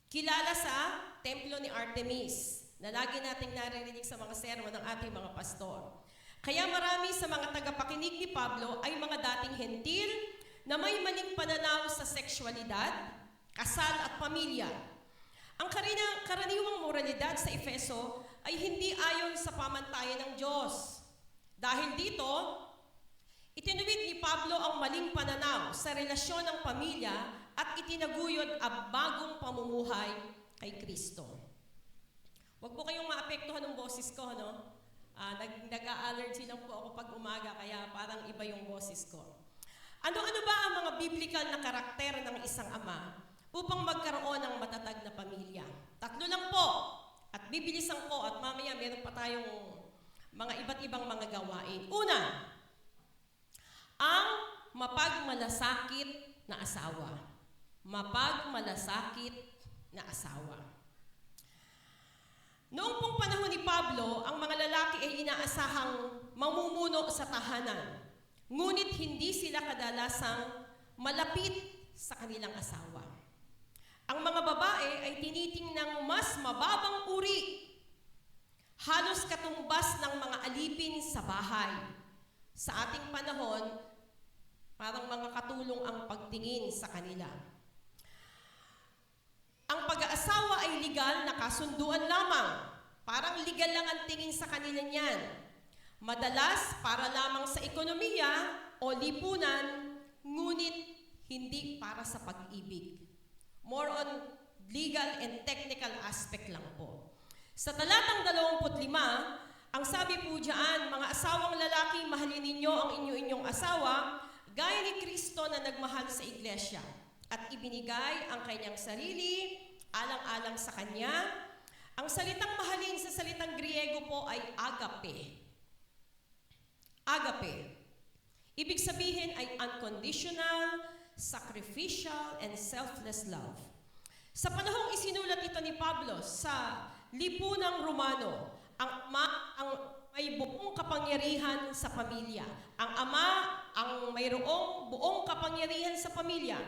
Kilala sa templo ni Artemis, na lagi nating naririnig sa mga sermon ng ating mga pastor. Kaya marami sa mga tagapakinig ni Pablo ay mga dating hentil na may maling pananaw sa sexualidad, kasal at pamilya. Ang karaniwang moralidad sa Efeso ay hindi ayon sa pamantayan ng Diyos. Dahil dito, itinuwid ni Pablo ang maling pananaw sa relasyon ng pamilya at itinaguyod ang bagong pamumuhay kay Kristo. Huwag po kayong maapektuhan ng boses ko, no? Nag-a-allergy lang po ako pag umaga, kaya parang iba yung boses ko. Ano-ano ba ang mga biblical na karakter ng isang ama upang magkaroon ng matatag na pamilya? 3 lang po, at bibilisan ko, at mamaya meron pa tayong mga iba't ibang mga gawain. Una, ang mapagmalasakit na asawa. Mapagmalasakit na asawa. Noong pong panahon ni Pablo, ang mga lalaki ay inaasahang mamumuno sa tahanan. Ngunit hindi sila kadalasang malapit sa kanilang asawa. Ang mga babae ay tinitingnang mas mababang uri, halos katumbas ng mga alipin sa bahay. Sa ating panahon, parang mga katulong ang pagtingin sa kanila. Ang pag-aasawa ay legal na kasunduan lamang. Parang legal lang ang tingin sa kanila niyan. Madalas, para lamang sa ekonomiya o lipunan, ngunit hindi para sa pag-ibig. More on legal and technical aspect lang po. Sa talatang 25, ang sabi po diyan, mga asawang lalaki, mahalin ninyo ang inyong asawa, gaya ni Kristo na nagmahal sa iglesia at ibinigay ang kanyang sarili alang-alang sa kanya. Ang salitang mahalin sa salitang Griego po ay agape. Agape. Ibig sabihin ay unconditional, sacrificial, and selfless love. Sa panahong isinulat ito ni Pablo sa lipunang Romano, ang may buong kapangyarihan sa pamilya. Ang ama ang mayroong buong kapangyarihan sa pamilya.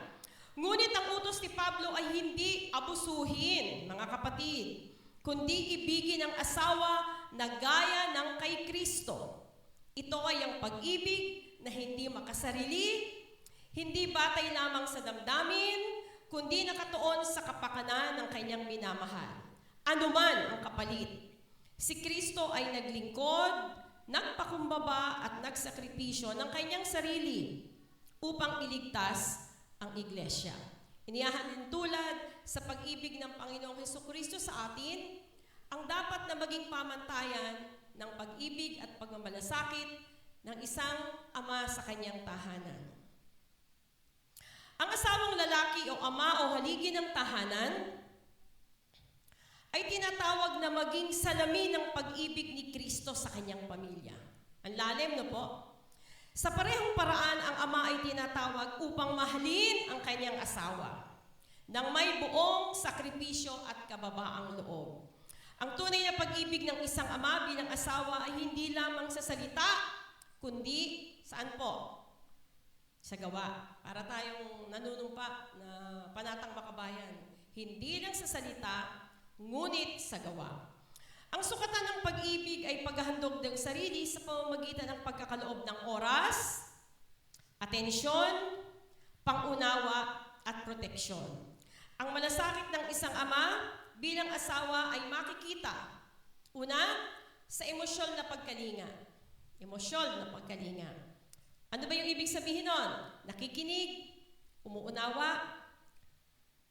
Ngunit ang utos ni Pablo ay hindi abusuhin, mga kapatid, kundi ibigin ang asawa na gaya ng kay Kristo. Ito ay ang pag-ibig na hindi makasarili, hindi batay lamang sa damdamin, kundi nakatuon sa kapakanan ng kanyang minamahal. Ano man ang kapalit. Si Kristo ay naglingkod, nagpakumbaba at nagsakripisyo ng kanyang sarili upang iligtas ang iglesia. Iniyahan din tulad sa pag-ibig ng Panginoong Hesukristo sa atin, ang dapat na maging pamantayan ng pag-ibig at pagmamalasakit ng isang ama sa kanyang tahanan. Ang asawang lalaki o ama o haligi ng tahanan ay tinatawag na maging salamin ng pag-ibig ni Kristo sa kanyang pamilya. Ang lalim, no po? Sa parehong paraan, ang ama ay tinatawag upang mahalin ang kanyang asawa nang may buong sakripisyo at kababaang loob. Ang tunay na pag-ibig ng isang ama bilang asawa ay hindi lamang sa salita, kundi saan po? Sa gawa. Para tayong nanunumpa na panatang makabayan. Hindi lang sa salita, ngunit sa gawa. Ang sukatan ng pag-ibig ay paghahandog ng sarili sa pamamagitan ng pagkakaloob ng oras, atensyon, pangunawa, at proteksyon. Ang malasakit ng isang ama bilang asawa ay makikita. Una, sa emosyonal na pagkalinga. Emosyonal na pagkalinga. Ano ba yung ibig sabihin nun? Nakikinig, umuunawa,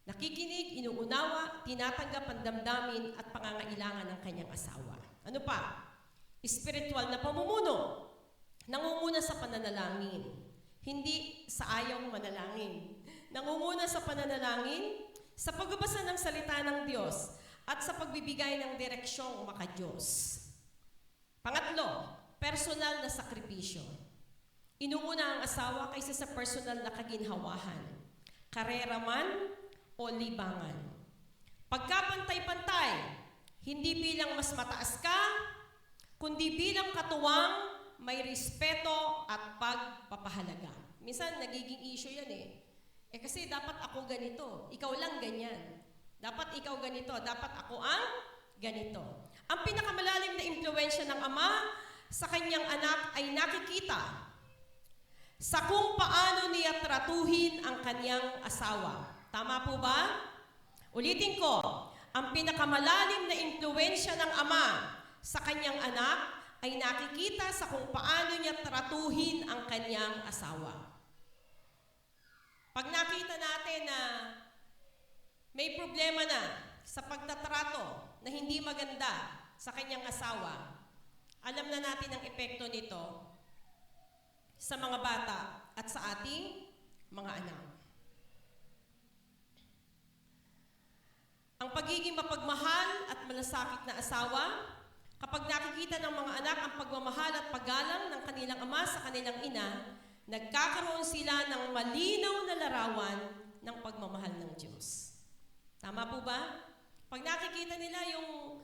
nakikinig, inuunawa, tinatanggap ang damdamin at pangangailangan ng kanyang asawa. Ano pa? Espiritual na pamumuno. Nangunguna sa pananalangin. Hindi sa ayaw manalangin. Nangunguna sa pananalangin, sa pagbabasa ng salita ng Diyos, at sa pagbibigay ng direksyong maka-Diyos. Pangatlo, personal na sakripisyo. Inuuna ang asawa kaysa sa personal na kaginhawahan, karera man o libangan. Pagkapantay-pantay, hindi bilang mas mataas ka, kundi bilang katuwang may respeto at pagpapahalaga. Minsan, nagiging issue yan kasi dapat ako ganito, ikaw lang ganyan. Dapat ikaw ganito, dapat ako ang ganito. Ang pinakamalalim na impluwensya ng ama sa kanyang anak ay nakikita sa kung paano niya tratuhin ang kanyang asawa. Tama po ba? Ulitin ko, ang pinakamalalim na impluwensya ng ama sa kanyang anak ay nakikita sa kung paano niya tratuhin ang kanyang asawa. Pag nakita natin na may problema na sa pagtatrato na hindi maganda sa kanyang asawa, alam na natin ang epekto nito sa mga bata at sa ating mga anak. Ang pagiging mapagmahal at malasakit na asawa, kapag nakikita ng mga anak ang pagmamahal at paggalang ng kanilang ama sa kanilang ina, nagkakaroon sila ng malinaw na larawan ng pagmamahal ng Diyos. Tama po ba? Pag nakikita nila yung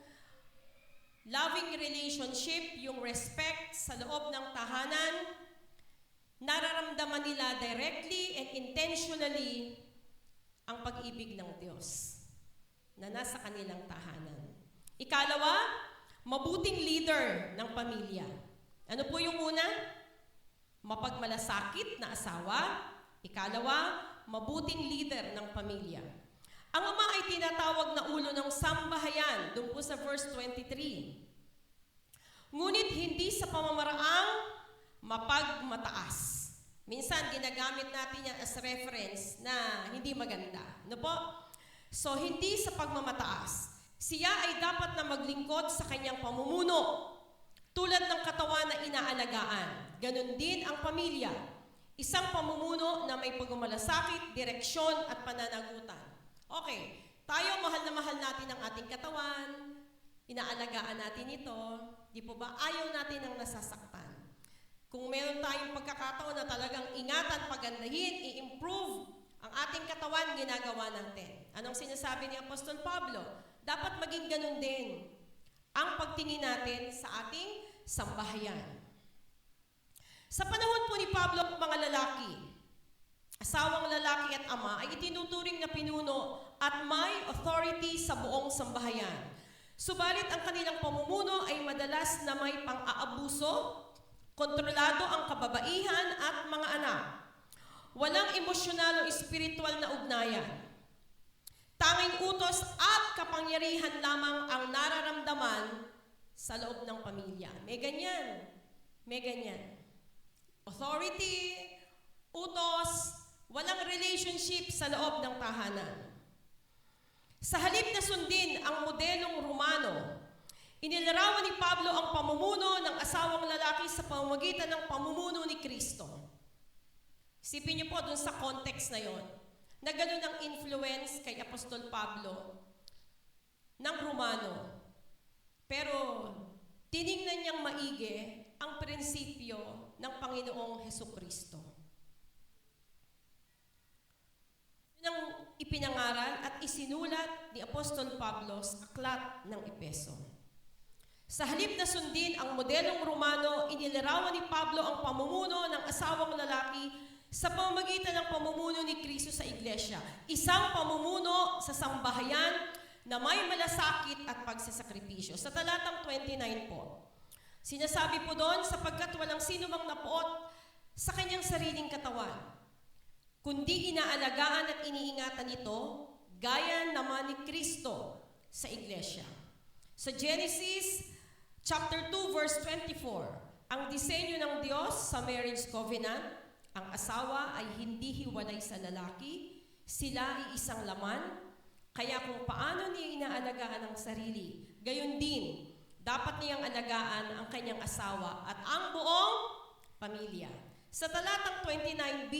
loving relationship, yung respect sa loob ng tahanan, nararamdaman nila directly and intentionally ang pag-ibig ng Diyos na nasa kanilang tahanan. Ikalawa, mabuting leader ng pamilya. Ano po yung una? Mapagmalasakit na asawa. Ikalawa, mabuting leader ng pamilya. Ang ama ay tinatawag na ulo ng sambahayan, doon po sa verse 23. Ngunit hindi sa pamamaraang mapagmataas. Minsan, ginagamit natin yan as reference na hindi maganda. Ano po? So, hindi sa pagmamataas. Siya ay dapat na maglingkod sa kanyang pamumuno. Tulad ng katawan na inaalagaan. Ganon din ang pamilya. Isang pamumuno na may pagmamalasakit, direksyon at pananagutan. Okay, tayo mahal na mahal natin ang ating katawan. Inaalagaan natin ito. Di po ba? Ayaw natin ang nasasaktan. Kung meron tayong pagkakataon na talagang ingatan, pagandahin, i-improve ang ating katawan, ginagawa natin. Anong sinasabi ni Apostol Pablo? Dapat maging ganun din ang pagtingin natin sa ating sambahayan. Sa panahon po ni Pablo, mga lalaki, asawang lalaki at ama ay itinuturing na pinuno at may authority sa buong sambahayan. Subalit ang kanilang pamumuno ay madalas na may pang-aabuso, kontrolado ang kababaihan at mga anak. Walang emosyonal o espiritual na ugnayan. Tanging utos at kapangyarihan lamang ang nararamdaman sa loob ng pamilya. May ganyan. May ganyan. Authority, utos, walang relationship sa loob ng tahanan. Sa halip na sundin ang modelong Romano, inilarawan ni Pablo ang pamumuno ng asawang lalaki sa pamamagitan ng pamumuno ni Kristo. Isipin niyo po dun sa context na yon. na ganun ang influence kay Apostol Pablo ng Romano. Pero tiningnan niyang maigi ang prinsipyo ng Panginoong Hesukristo. Yun ang ipinangaral at isinulat ni Apostol Pablo sa aklat ng Epeso. Sa halip na sundin ang modelong Romano, inilarawan ni Pablo ang pamumuno ng asawang lalaki sa pamamagitan ng pamumuno ni Kristo sa iglesia. Isang pamumuno sa sambahayan na may malasakit at pagsasakripisyo. Sa talatang 29 po, sinasabi po doon, sapagkat walang sino mang napuot sa kanyang sariling katawan, kundi inaalagaan at iniingatan nito, gaya naman ni Kristo sa iglesia. Sa Genesis chapter 2 verse 24, ang disenyo ng Diyos sa marriage covenant, ang asawa ay hindi hiwalay sa lalaki, sila ay isang laman, kaya kung paano niya inaalagaan ang sarili, gayon din, dapat niyang alagaan ang kanyang asawa at ang buong pamilya. Sa talatang 29b,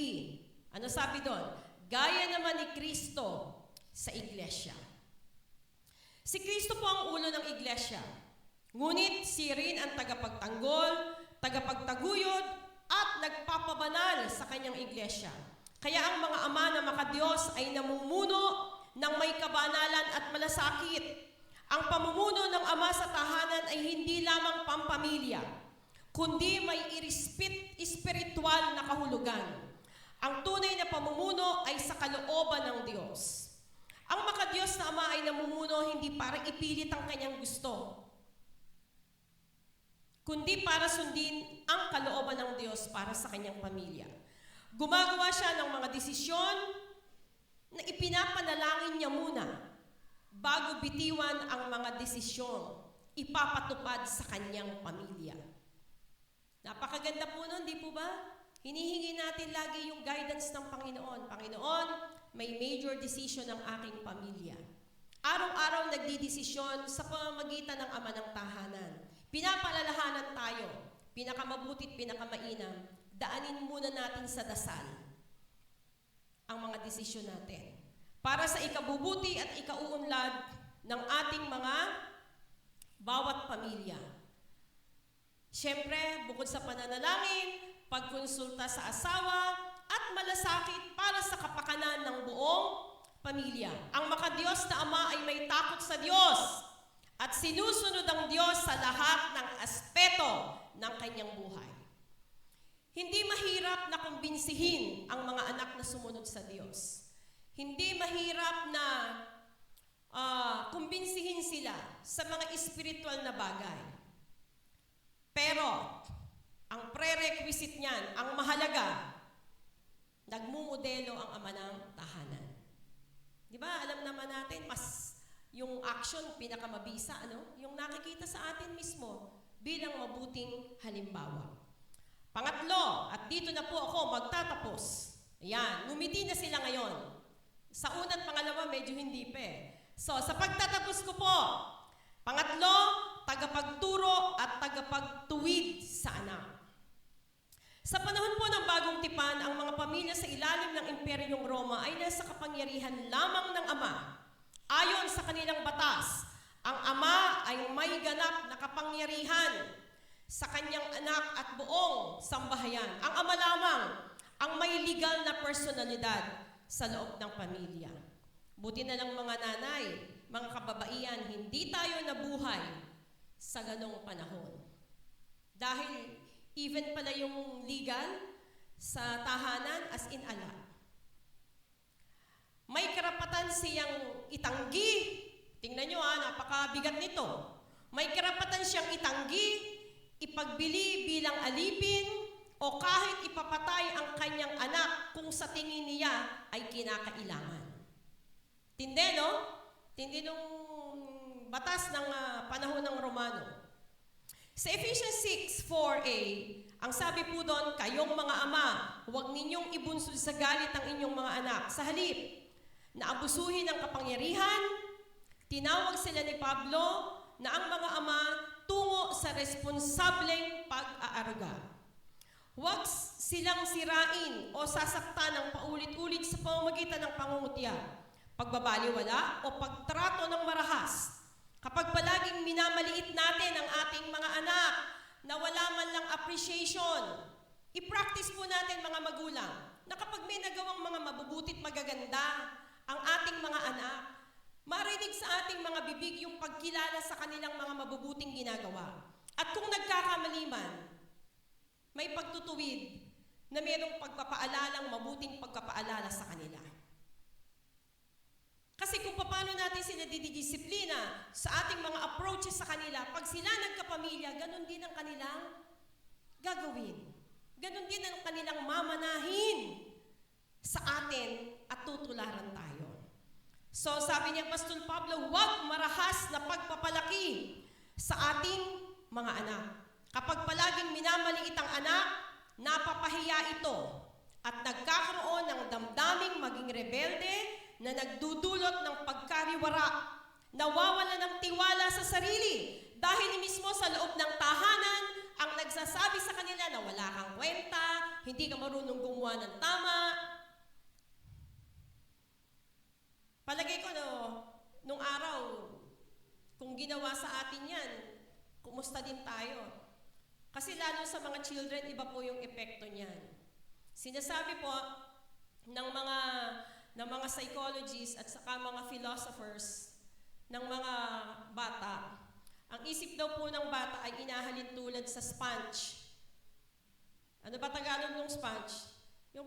ano sabi doon? Gaya naman ni Kristo sa iglesia. Si Kristo po ang ulo ng iglesia. Ngunit si rin ang tagapagtanggol, tagapagtaguyod, at nagpapabanal sa kanyang iglesia. Kaya ang mga ama na makadiyos ay namumuno ng may kabanalan at malasakit. Ang pamumuno ng ama sa tahanan ay hindi lamang pampamilya, kundi may espiritual na kahulugan. Ang tunay na pamumuno ay sa kalooban ng Diyos. Ang makadiyos na ama ay namumuno hindi para ipilit ang kanyang gusto, kundi para sundin ang kalooban ng Diyos para sa kanyang pamilya. Gumagawa siya ng mga desisyon na ipinapanalangin niya muna bago bitiwan ang mga desisyon ipapatupad sa kanyang pamilya. Napakaganda po nun, di po ba? Hinihingi natin lagi yung guidance ng Panginoon. Panginoon, may major decision ng aking pamilya. Araw-araw nagdidesisyon sa pamamagitan ng ama ng tahanan. Pinapalalahanan tayo, pinakamabutit, pinakamainam, daanin muna natin sa dasal ang mga desisyon natin para sa ikabubuti at ikauunlad ng ating mga bawat pamilya. Siyempre, bukod sa pananalangin, pagkonsulta sa asawa, at malasakit para sa kapakanan ng buong pamilya. Ang makadiyos na ama ay may takot sa Diyos at sinusunod ang Diyos sa lahat ng aspeto ng kanyang buhay. Hindi mahirap na kumbinsihin ang mga anak na sumunod sa Diyos. Hindi mahirap na kumbinsihin sila sa mga espiritual na bagay. Pero, ang prerequisite niyan, ang mahalaga, nagmumodelo ang ama ng tahanan. Di ba, alam naman natin, mas yung action pinakamabisa, ano? Yung nakikita sa atin mismo bilang mabuting halimbawa. Pangatlo, at dito na po ako magtatapos. Ayan, ngumiti na sila ngayon. Sa una't pangalawa, medyo hindi pa eh. So, sa pagtatapos ko po, pangatlo, tagapagturo at tagapagtuwid sa anak. Sa panahon po ng bagong tipan, ang mga pamilya sa ilalim ng Imperyong Roma ay nasa kapangyarihan lamang ng ama. Ayon sa kanilang batas, ang ama ay may ganap na kapangyarihan sa kanyang anak at buong sambahayan. Ang ama lamang ang may legal na personalidad sa loob ng pamilya. Buti na lang mga nanay, mga kababaihan, hindi tayo nabuhay sa ganong panahon. Dahil even pala yung legal sa tahanan as in ala. May karapatan siyang itanggi. Tingnan nyo napakabigat nito. May karapatan siyang itanggi, ipagbili bilang alipin, o kahit ipapatay ang kanyang anak kung sa tingin niya ay kinakailangan. Tindi, no? Tindi nung batas ng panahon ng Romano. Sa Ephesians 6:4a, ang sabi po doon, kayong mga ama, huwag ninyong ibunsod sa galit ang inyong mga anak. Sa halip, na abusuhin ang kapangyarihan, tinawag sila ni Pablo na ang mga ama tungo sa responsableng pag-aaruga. Huwag silang sirain o sasaktan ng paulit-ulit sa pamamagitan ng pangungutya, pagbabaliwala o pagtrato ng marahas. Kapag palaging minamaliit natin ang ating mga anak na wala man lang appreciation, i-practice po natin mga magulang na kapag may nagawang mga mabubutit magaganda ang ating mga anak, marinig sa ating mga bibig yung pagkilala sa kanilang mga mabubuting ginagawa. At kung nagkakamali man, may pagtutuwid na mayroong pagpapaalalang mabuting pagpapaalala sa kanila. Kasi kung paano natin sila didisiplina sa ating mga approaches sa kanila, pag sila nagkapamilya, ganun din ang kanilang gagawin. Ganun din ang kanilang mamanahin sa atin at tutularan tayo. So sabi niya, Pastor Pablo, huwag marahas na pagpapalaki sa ating mga anak. Kapag palaging minamaliit ang anak, napapahiya ito at nagkakaroon ng damdaming maging rebelde na nagdudulot ng pagkariwara, nawawala ng tiwala sa sarili dahil mismo sa loob ng tahanan ang nagsasabi sa kanila na wala kang kwenta, hindi ka marunong gumawa ng tama. Palagay ko nung araw, kung ginawa sa atin yan, kumusta din tayo? Kasi lalo sa mga children, iba po yung epekto niyan. Sinasabi po ng mga psychologists at saka mga philosophers ng mga bata, ang isip daw po ng bata ay inahalin tulad sa sponge. Ano ba Tagalog ng sponge? Yung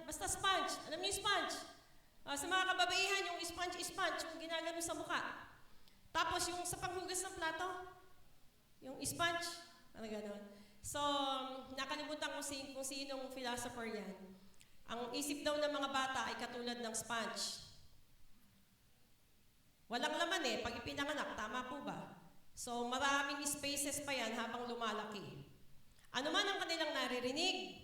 basta sponge. Alam niyo yung sponge? Sa mga kababaihan, yung sponge, yung ginagano sa mukha. Tapos yung sa panghugas ng plato, yung sponge, ano gano'n. So, nakalimutan ko kung sinong philosopher yan. Ang isip daw ng mga bata ay katulad ng sponge. Walang laman pag ipinanganak, tama po ba? So, maraming spaces pa yan habang lumalaki. Ano man ang kanilang naririnig,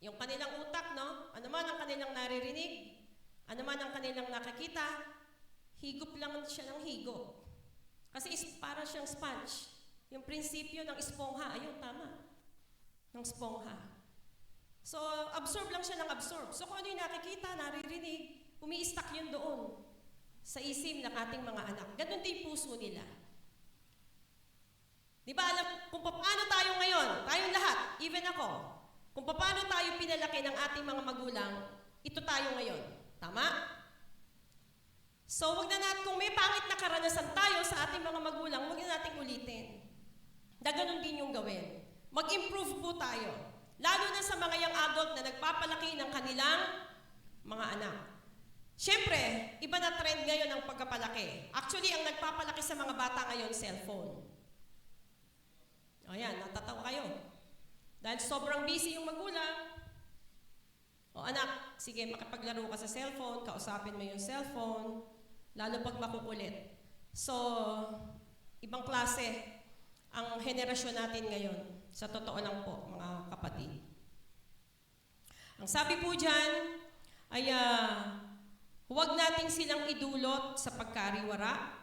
yung kanilang utak, no? Ano man ang kanilang naririnig, ano man ang kanilang nakikita, higop lang siya ng higop. Kasi para siyang sponge. Yung prinsipyo ng espongha, ayun, tama. Ng espongha. So, absorb lang siya ng absorb. So, kung ano yung nakikita, naririnig, umi-stack yun doon sa isip ng ating mga anak. Ganun din puso nila. Di ba alam kung paano tayo ngayon, tayong lahat, even ako, kung paano tayo pinalaki ng ating mga magulang, ito tayo ngayon. Tama? So, wag na natin, kung may pangit na karanasan tayo sa ating mga magulang, wag na natin ulitin. Na ganun din yung gawin. Mag-improve po tayo. Lalo na sa mga young adult na nagpapalaki ng kanilang mga anak. Siyempre, iba na trend ngayon ang pagkapalaki. Actually, ang nagpapalaki sa mga bata ngayon, cellphone. O yan, natatawa kayo. Dahil sobrang busy yung magulang. O anak, sige, makipaglaro ka sa cellphone, kausapin mo yung cellphone, lalo pag makukulit. So, ibang klase ang henerasyon natin ngayon. Sa totoo lang po, mga kapatid. Ang sabi po dyan ay huwag natin silang idulot sa pagkariwara.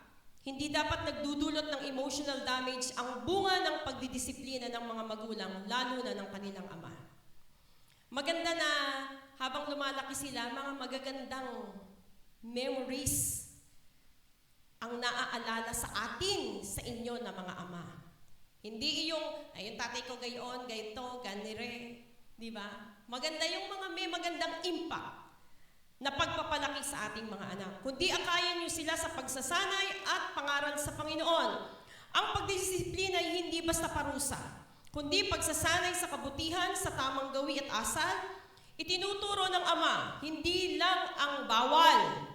Hindi dapat nagdudulot ng emotional damage ang bunga ng pagdidisiplina ng mga magulang, lalo na ng kanilang ama. Maganda na habang lumalaki sila, mga magagandang memories ang naaalala sa atin, sa inyo na mga ama. Hindi yung tatay ko gayon, ganito, ganire, di ba? Maganda yung mga may magandang impact na pagpapalaki sa ating mga anak. Kundi akayin niyo sila sa pagsasanay at pangaral sa Panginoon. Ang pagdisiplina ay hindi basta parusa, kundi pagsasanay sa kabutihan, sa tamang gawi at asal. Itinuturo ng Ama, hindi lang ang bawal.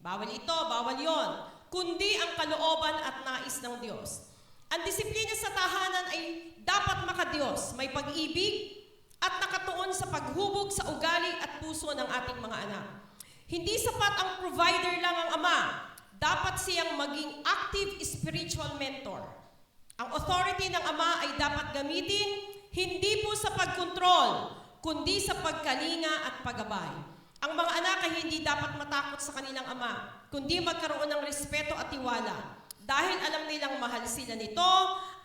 Bawal ito, bawal yon, kundi ang kalooban at nais ng Diyos. Ang disiplina sa tahanan ay dapat makadiyos, may pag-ibig at nakatuon sa paghubog sa ugali at puso ng ating mga anak. Hindi sapat ang provider lang ang ama. Dapat siyang maging active spiritual mentor. Ang authority ng ama ay dapat gamitin hindi po sa pagkontrol, kundi sa pagkalinga at paggabay. Ang mga anak ay hindi dapat matakot sa kanilang ama, kundi magkaroon ng respeto at tiwala. Dahil alam nilang mahal sila nito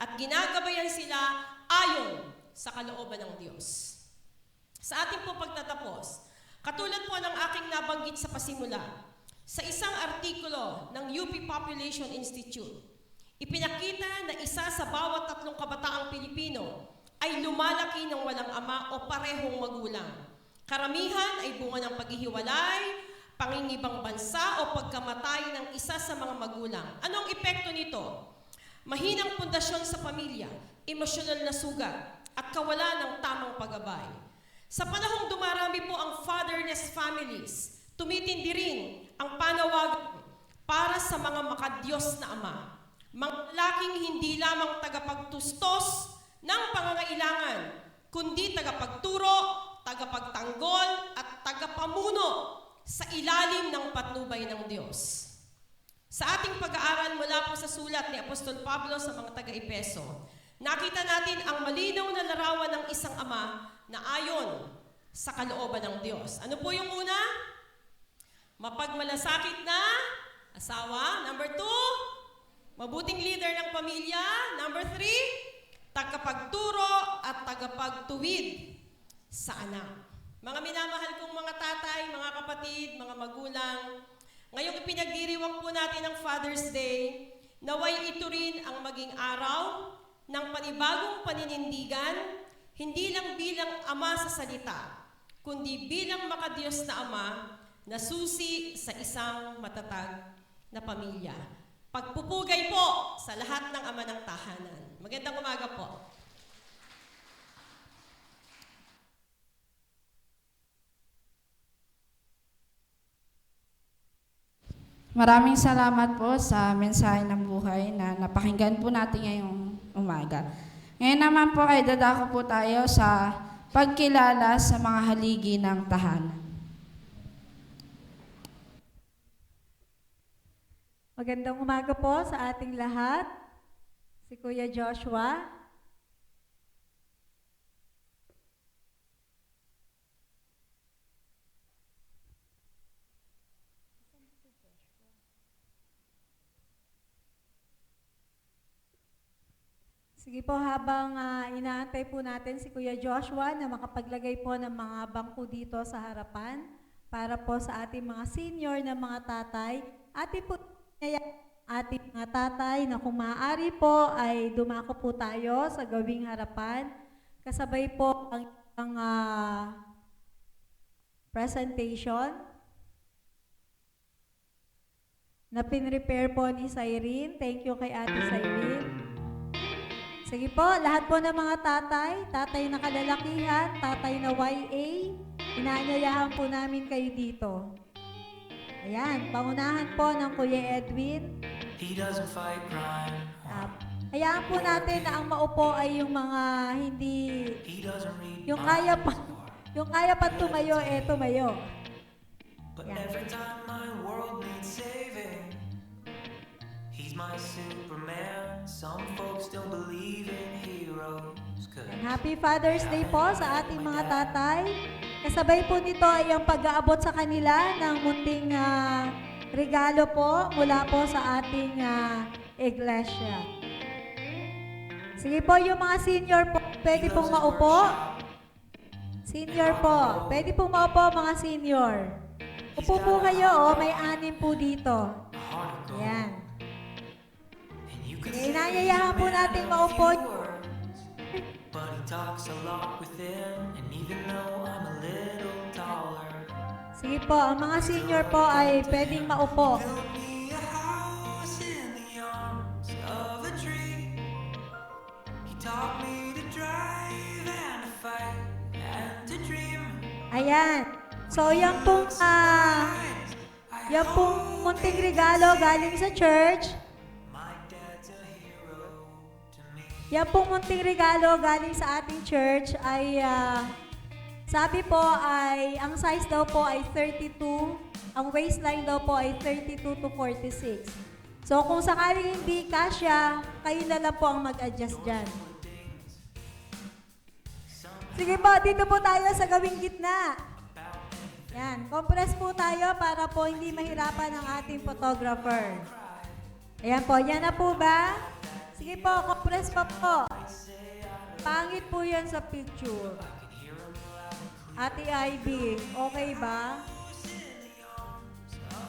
at ginagabayan sila ayon sa kalooban ng Diyos. Sa ating po pagtatapos, katulad po ng aking nabanggit sa pasimula, sa isang artikulo ng UP Population Institute, ipinakita na isa sa bawat 3 kabataang Pilipino ay lumalaki ng walang ama o parehong magulang. Karamihan ay bunga ng paghihiwalay, pangingibang bansa o pagkamatay ng isa sa mga magulang. Anong epekto nito? Mahinang pundasyon sa pamilya, emosyonal na sugat, at kawalan ng tamang paggabay. Sa panahong dumarami po ang fatherless families, tumitindi rin ang panawagan para sa mga makadiyos na ama. Mga laking hindi lamang tagapagtustos ng pangangailangan, kundi tagapagturo, tagapagtanggol, at tagapamuno sa ilalim ng patnubay ng Diyos. Sa ating pag-aaral mula po sa sulat ni Apostol Pablo sa mga taga-Epeso, nakita natin ang malinaw na larawan ng isang ama na ayon sa kalooban ng Diyos. Ano po yung una? Mapagmalasakit na asawa. Number 2, mabuting leader ng pamilya. Number 3, tagapagturo at tagapagtuwid sa anak. Mga minamahal kong mga tatay, mga kapatid, mga magulang, ngayong ipinagdiriwang po natin ang Father's Day, naway ito rin ang maging araw ng panibagong paninindigan, hindi lang bilang ama sa salita, kundi bilang makadiyos na ama na susi sa isang matatag na pamilya. Pagpupugay po sa lahat ng ama ng tahanan. Magandang umaga po. Maraming salamat po sa mensahe ng buhay na napakinggan po natin ngayong umaga. Ngayon naman po ay dadako po tayo sa pagkilala sa mga haligi ng tahanan. Magandang umaga po sa ating lahat. Si Kuya Joshua. Sige po, habang inaantay po natin si Kuya Joshua na makapaglagay po ng mga bangko dito sa harapan para po sa ating mga senior na mga tatay, ating po ating mga tatay na kung maaari po ay dumako po tayo sa gawing harapan. Kasabay po ang presentation na pinrepare po ni Cyrene. Thank you kay Ate Cyrene. Sige po, lahat po ng mga tatay na kalalakihan, tatay na YA, inaanyayahan po namin kayo dito. Ayan, pangunahan po ng Kuya Edwin. He doesn't fight crime. Hayaan po natin na ang maupo ay yung mga hindi, He doesn't read yung kaya pa tumayo, tumayo. But Yeah. every time my world needs saving, he's my Superman. Some folks don't believe in heroes. 'Cause And Happy Father's Day po sa ating mga tatay. Kasabay po nito ay ang pag-aabot sa kanila ng munting regalo po mula po sa ating iglesia. Sige po, yung mga senior po, pwede pong maupo. Senior po, pwede pong maupo mga senior. Upo po kayo, may 6 po dito. a heart of gold. Ayan. And you can Okay, say inaanyayahan po many natin maupo. words, but he talks a lot within. And even though I'm a little taller, Sige po, ang mga senior po ay pwedeng maupo. build me a house in the arms of a tree. He taught me to drive and to fight and to dream. Ayan. So, yan pong munting regalo galing sa church. My dad's a hero to me. Yan pong munting regalo galing sa ating church ay, sabi po ay, ang size daw po ay 32, ang waistline daw po ay 32 to 46. So, kung sakaling hindi kasya, kayo na lang po ang mag-adjust dyan. Sige po, dito po tayo sa gawing gitna. Yan, compress po tayo para po hindi mahirapan ang ating photographer. Ayan po, yan na po ba? Sige po, compress pa po. Pangit po yan sa picture. Ate Ivy, okay ba?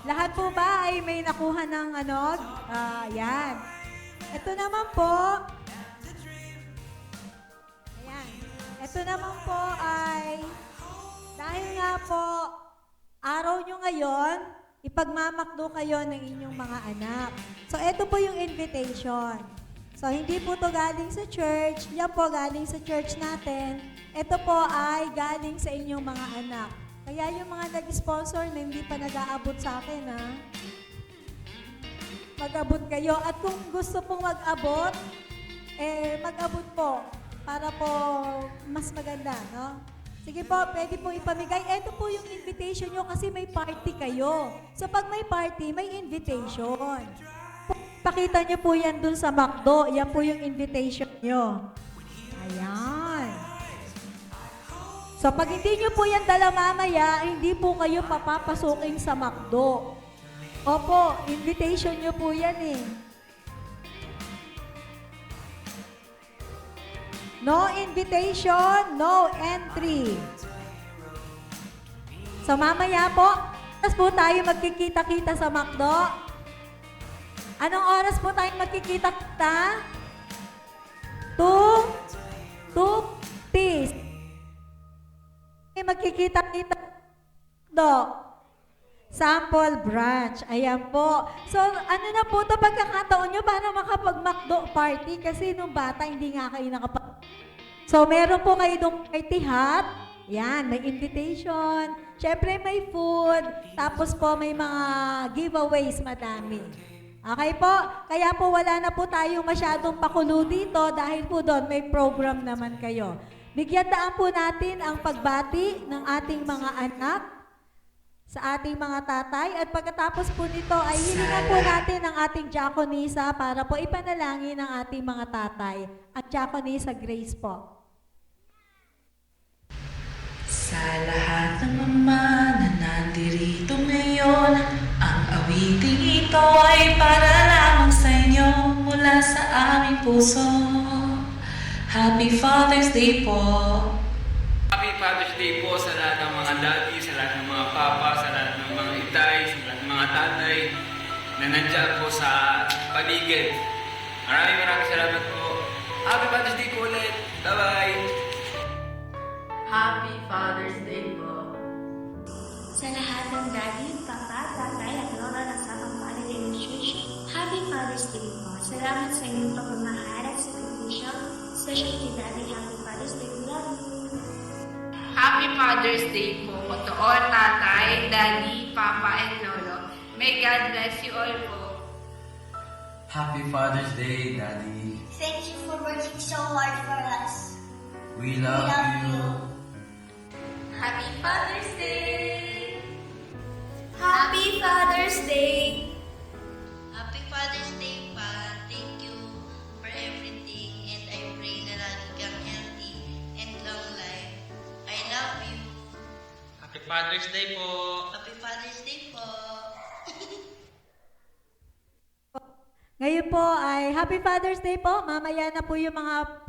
Lahat po ba ay may nakuha ng ano? Yan. Ito naman po. Ayan. Ito naman po ay dahil nga po araw nyo ngayon, ipagmamakdo kayo ng inyong mga anak. So, ito po yung invitation. So, hindi po to galing sa church. Yan po galing sa church natin. Ito po ay galing sa inyong mga anak. Kaya yung mga nag-sponsor na hindi pa nag-aabot sa akin, ha? Mag-abot kayo. At kung gusto pong mag-abot, mag-abot po. Para po mas maganda, no? Sige po, pwede po ipamigay. Ito po yung invitation nyo kasi may party kayo. So pag may party, may invitation. Pakita nyo po yan dun sa McDo. Yan po yung invitation nyo. Ayan. So pag hindi nyo po yan dala mamaya, hindi po kayo papapasukin sa McDo. Opo, invitation nyo po yan eh. No invitation, no entry. So mamaya po, oras po tayo magkikita-kita sa McDo. Anong oras po tayo magkikita-kita? 2:50. Magkikita-kita McDo. Sample branch. Ayan po. So, ano na po ito pagkakataon nyo para makapag-McDo party? Kasi nung bata, hindi nga kayo nakapag... So, meron po kayo itong party hat. Yan, may invitation. Siyempre, may food. Tapos po, may mga giveaways madami. Okay po? Kaya po, wala na po tayong masyadong pakulo dito dahil po doon, may program naman kayo. Bigyan daan po natin ang pagbati ng ating mga anak sa ating mga tatay. At pagkatapos po nito ay hilingan po natin ang ating diakonisa para po ipanalangin ang ating mga tatay. At diakonisa Grace po. Sa lahat ng ama na nandirito ngayon, ang awiting ito ay para lamang sa inyo mula sa aming puso. Happy Father's Day po! Happy Father's Day po sa lahat ng mga daddy, sa lahat ng mga papa, sa lahat ng mga itay, sa lahat ng mga tatay na nandiyan po sa paligid. Maraming salamat po. Happy Father's Day po ulit. Bye-bye! Happy Father's Day po. Sa lahat ng daddy, papa, tatay at lola ng Sapang Palay Demonstration, Happy Father's Day po. Salamat sa inyong pagmamahal at sakripisyo. Especially kay Daddy, Happy Father's Day. We love you. Happy Father's Day po to all tatay, daddy, papa, and lolo. May God bless you all po. Happy Father's Day, Daddy. Thank you for working so hard for us. We love you. Happy Father's Day! Happy Father's Day! Happy Father's Day, Pa. Thank you for everything and I pray na lagi kang healthy and long life. I love you. Happy Father's Day po! Happy Father's Day po. Ngayon po ay Happy Father's Day po. Mamaya na po yung mga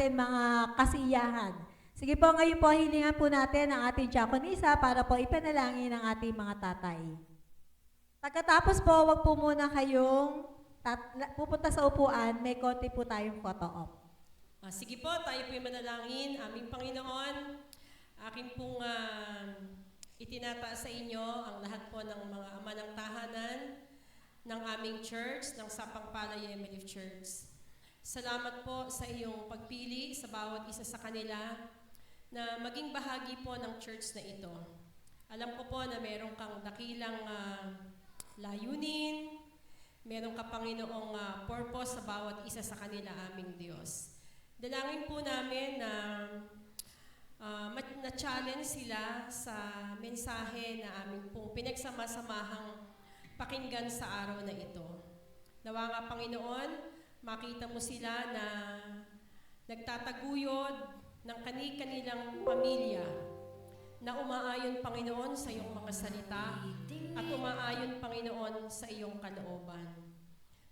mga kasiyahan. Sige po, ngayon po hilingan po natin ang ating diakonisa para po ipanalangin ang ating mga tatay. Pagkatapos po, wag po muna kayong pupunta sa upuan, may konti po tayong photo op. Sige po, tayo po'y manalangin. Aming Panginoon, akin pong itinataas sa inyo ang lahat po ng mga ama ng tahanan ng aming church, ng Sapang Palay Emily Church. Salamat po sa iyong pagpili sa bawat isa sa kanila na maging bahagi po ng church na ito. Alam ko po na meron kang dakilang layunin, meron ka Panginoong purpose sa bawat isa sa kanila, aming Diyos. Dalangin po namin na na-challenge sila sa mensahe na aming pong pinagsama-samahang pakinggan sa araw na ito. Nawa nga Panginoon, makita mo sila na nagtataguyod ng kanilang pamilya na umaayon, Panginoon, sa iyong mga salita at umaayon, Panginoon, sa iyong kalooban.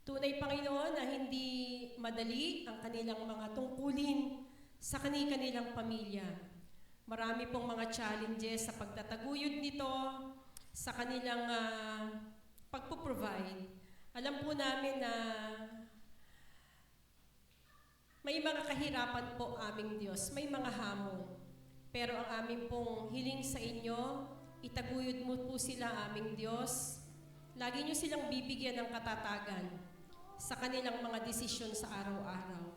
Tunay, Panginoon, na hindi madali ang kanilang mga tungkulin sa kani-kanilang pamilya. Marami pong mga challenges sa pagtataguyod nito, sa kanilang pagpo-provide. Alam po namin na may mga kahirapan po aming Diyos, may mga hamon. Pero ang amin pong hiling sa inyo, itaguyod mo po sila aming Diyos. Lagi nyo silang bibigyan ng katatagan sa kanilang mga desisyon sa araw-araw.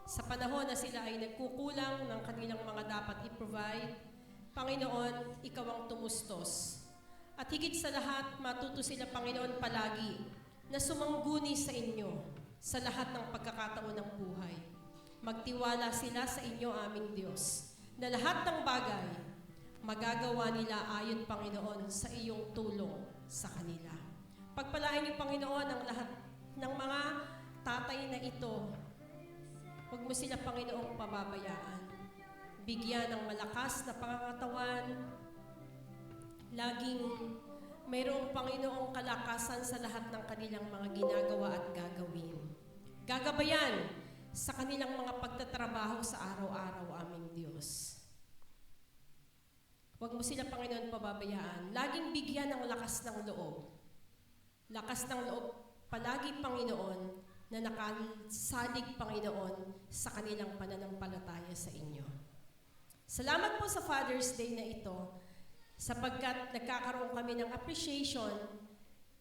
Sa panahon na sila ay nagkukulang ng kanilang mga dapat i-provide, Panginoon, Ikaw ang tumustos. At higit sa lahat, matuto sila, Panginoon, palagi na sumangguni sa inyo sa lahat ng pagkakataon ng buhay. Magtiwala sila sa inyo, aming Diyos, na lahat ng bagay magagawa nila ayon, Panginoon, sa iyong tulong sa kanila. Pagpalain niyo, Panginoon, ang lahat ng mga tatay na ito. Huwag mo sila, Panginoong, pababayaan. Bigyan ng malakas na pangangatawan. Laging mayroong, Panginoong, kalakasan sa lahat ng kanilang mga ginagawa at gagawin. Gagabayan sa kanilang mga pagtatrabaho sa araw-araw, aming Diyos. Huwag mo sila, Panginoon, pababayaan. Laging bigyan ng lakas ng loob. Lakas ng loob palagi, Panginoon, na nakasalig, Panginoon, sa kanilang pananampalataya sa inyo. Salamat po sa Father's Day na ito, sapagkat nagkakaroon kami ng appreciation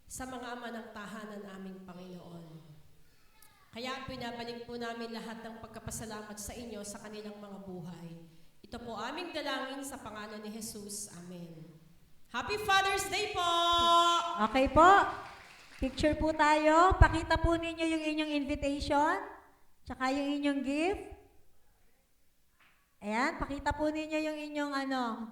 sa mga ama ng tahanan aming Panginoon. Kaya pinabalik po namin lahat ng pagkapasalamat sa inyo sa kanilang mga buhay. Ito po aming dalangin sa pangalan ni Jesus. Amen. Happy Father's Day po! Okay po. Picture po tayo. Pakita po ninyo yung inyong invitation, tsaka yung inyong gift. Ayan, pakita po ninyo yung inyong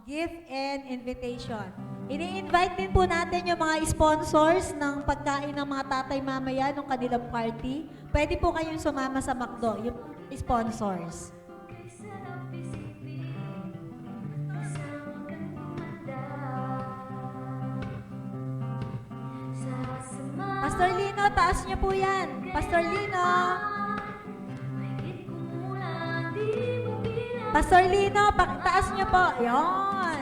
gift and invitation. Ini-invite din po natin yung mga sponsors ng pagkain ng mga tatay mamaya nung kanilang party. Pwede po kayong sumama sa McDo, yung sponsors. Pastor Lino, taas niyo po yan. Pastor Lino. Pastor Lino, taas niyo po. Yon.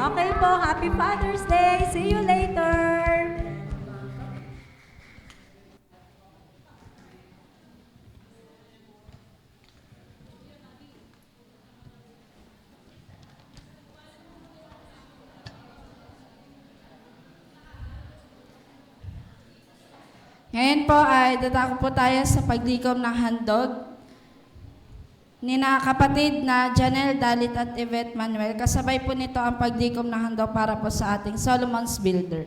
Okay po, Happy Father's Day. See you later. Ngayon po ay dadako po tayo sa paglikom ng handog ni na kapatid na Janelle Dalit at Yvette Manuel. Kasabay po nito ang paglikom ng handog para po sa ating Solomon's Builder.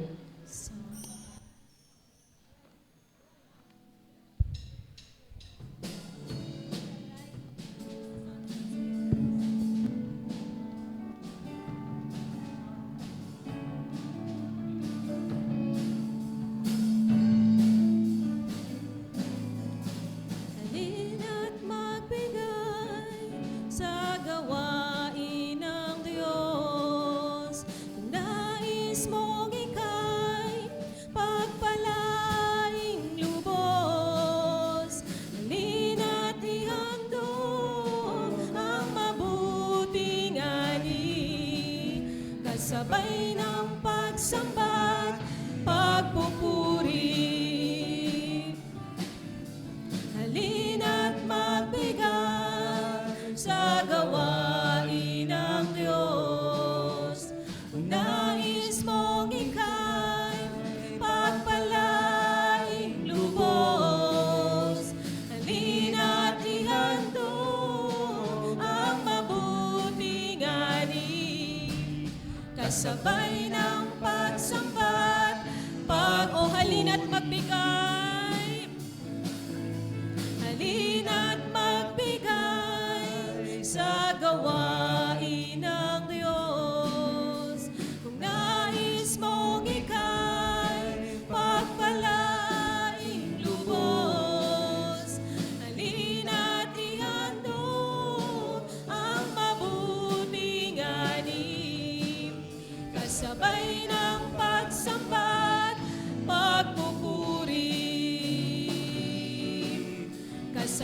Halina't magbigay sa gawain ng Diyos. Kung nais mong ika'y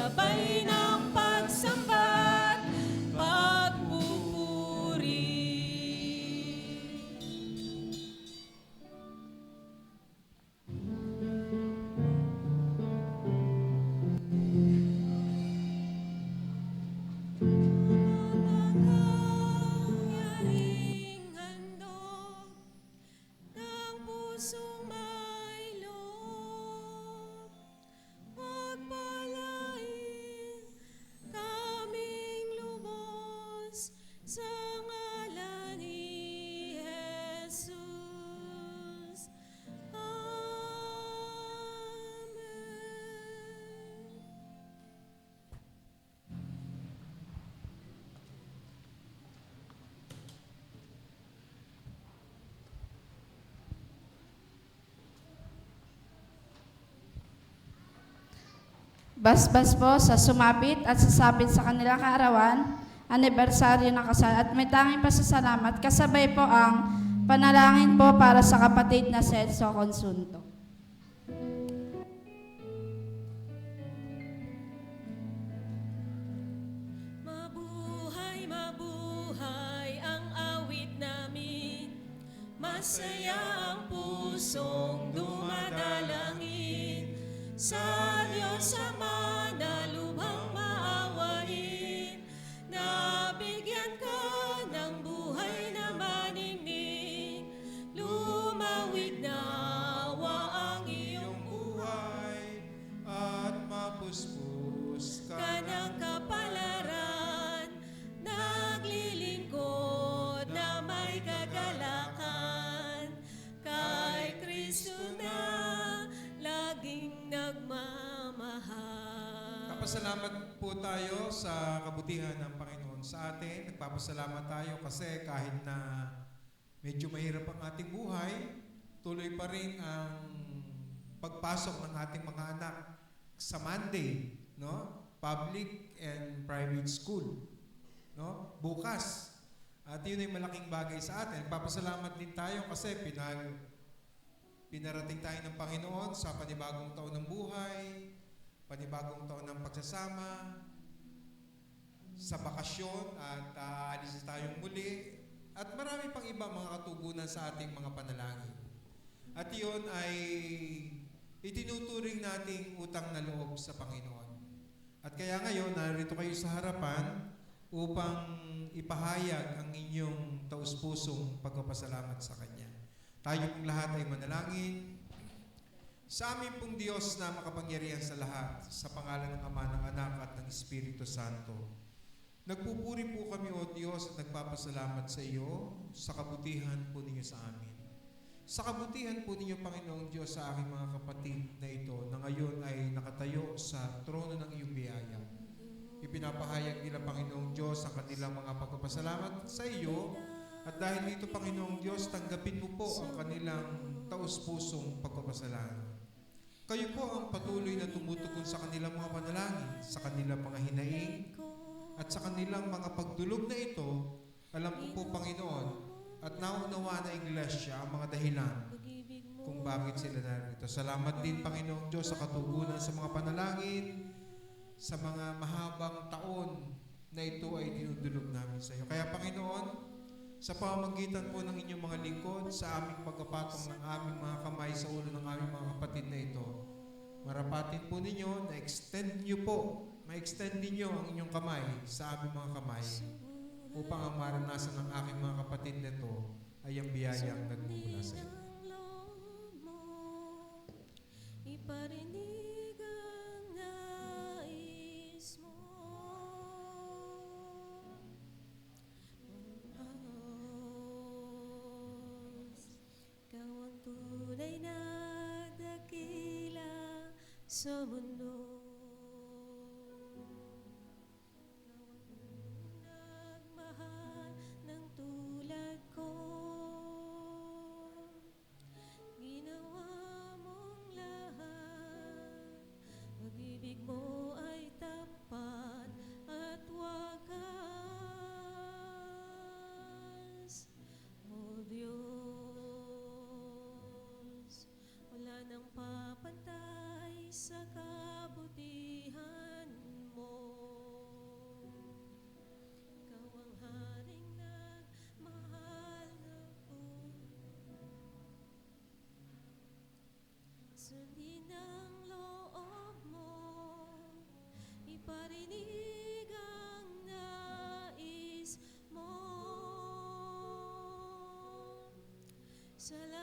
sabay ng pagsamba't pagpupuri. Mangyaring handog ng pusong may loob, pagpalain kaming lubos sa ngalan ni Jesus. Amen. Basbas po sa sumapit at sasapit sa kanilang kaarawan, anibersaryo ng kasal at may tanging pasasalamat kasabay po ang panalangin po para sa kapatid na Celso Consunto. Mabuhay, mabuhay ang awit namin, masaya ang pusong dumadalangin sa Diyos Ama na lubhang maawain. Nabigyan ka ng buhay na maningning, lumawig nawa ang iyong buhay at mapuspos ka ng kapalaran, naglilingkod na may kagalakan, kay Kristo na laging nagmamahal. Kapasalamat po tayo sa kabutihan ng Panginoon sa atin. Nagpapasalamat tayo kasi kahit na medyo mahirap ang ating buhay, tuloy pa rin ang pagpasok ng ating mga anak sa Monday, no? Public and private school, no? Bukas. At yun ay malaking bagay sa atin. Nagpapasalamat din tayo kasi pinarating tayo ng Panginoon sa panibagong taon ng buhay, panibagong taon ng pagsasama, sa bakasyon at aalis tayong muli at marami pang iba mga katugunan sa ating mga panalangin. At iyon ay itinuturing nating utang na loob sa Panginoon. At kaya ngayon, narito kayo sa harapan upang ipahayag ang inyong taus-pusong pagpapasalamat sa Kanya. Tayo pong lahat ay manalangin. Sa amin pong Diyos na makapangyarihan sa lahat, sa pangalan ng Ama, ng Anak at ng Espiritu Santo, nagpupuri po kami, O Diyos, at nagpapasalamat sa iyo sa kabutihan po ninyo sa amin. Sa kabutihan po ninyo, Panginoong Diyos, sa aking mga kapatid na ito na ngayon ay nakatayo sa trono ng iyong biyaya. Ipinapahayag nila, Panginoong Diyos, ang kanilang mga pagpapasalamat sa iyo. At dahil dito, Panginoong Diyos, tanggapin mo po ang kanilang taus-pusong pagpapasalamat. Kayo po ang patuloy na tumutugon sa kanilang mga panalangin, sa kanilang mga hinaing, at sa kanilang mga pagdulog na ito. Alam ko po, Panginoon, at naunawa na Iglesia ang mga dahilan kung bakit sila narito. Salamat din, Panginoong Diyos, sa katugunan sa mga panalangin, sa mga mahabang taon na ito ay dinudulog namin sa iyo. Kaya, Panginoon, sa pamamagitan po ng inyong mga lingkod, sa aming pagkapatong ng aming mga kamay sa ulo ng aming mga kapatid na ito, marapatin po ninyo, na-extend nyo po, ma-extend ninyo ang inyong kamay sa aming mga kamay upang ang maranasan ng aking mga kapatid na ito ay ang biyayang nagmumula sa iyo. Iparinig ang nais mo. Ikaw ang tunay na dakila sa mundo. Nagmahal ng tulad ko. Ginawa mong lahat. Pag-ibig mo ay tapat at wagas. O Diyos, wala nang papantay sa kabutihan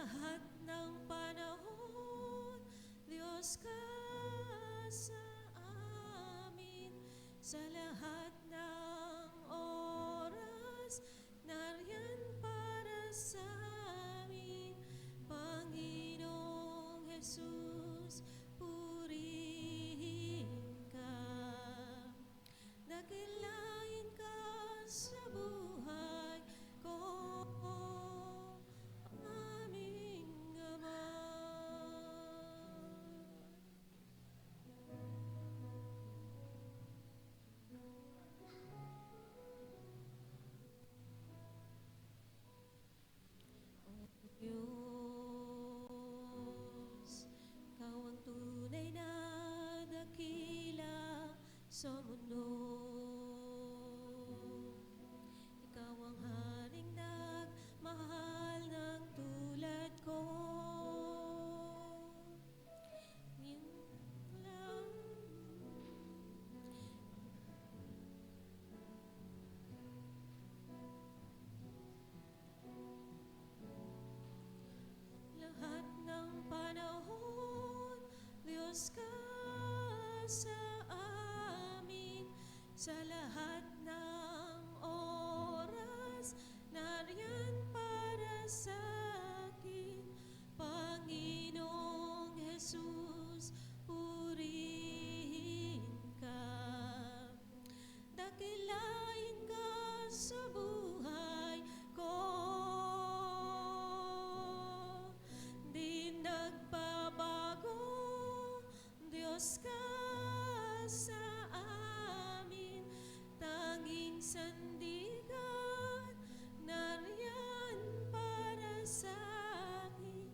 lahat ng panahon, Diyos ka sa amin. Sa lahat ng oras, nariyan para sa amin. Panginoong Jesus, purihin ka. Dakilain ka sa buhay ko, aming Ama. Diyos, Ikaw ang tunay na dakila sa mundo. Ikaw ang haring nagmahal ng tulad ko. Yun lang. Lahat ng panahon, Diyos ka sa amin. Sa lahat ng oras, nariyan para sa akin. Panginoong Jesus, purihin ka. Dakilain ka sa buhay ko. Di nagbabago, Diyos ka sa amin. Tanging sandigan, nariyan para sa akin.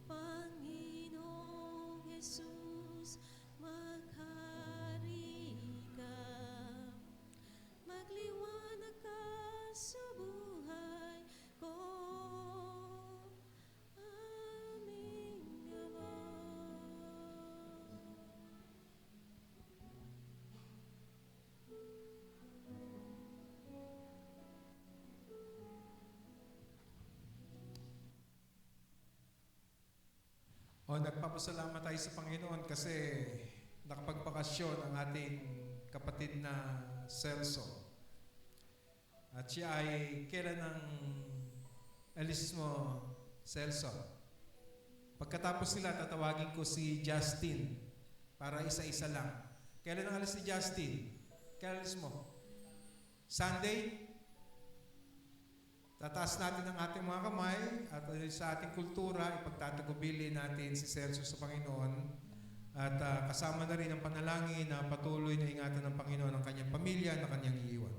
Panginoong Jesus, maghari ka. Magliwanag ka sa buhay ko, aming Ama. Nagpapasalamat tayo sa Panginoon kasi nakapagbakasyon ang ating kapatid na Celso. At siya ay kailan ng alis mo, Celso? Pagkatapos nila, tatawagin ko si Justin para isa-isa lang. Kailan ang alis ni Justin? Kailan alis mo? Sunday? Tataas natin ang ating mga kamay at sa ating kultura, ipagtatagubili natin si Celso sa Panginoon at kasama na rin ang panalangin na patuloy na ingatan ng Panginoon ang kanyang pamilya na kanyang iiwan.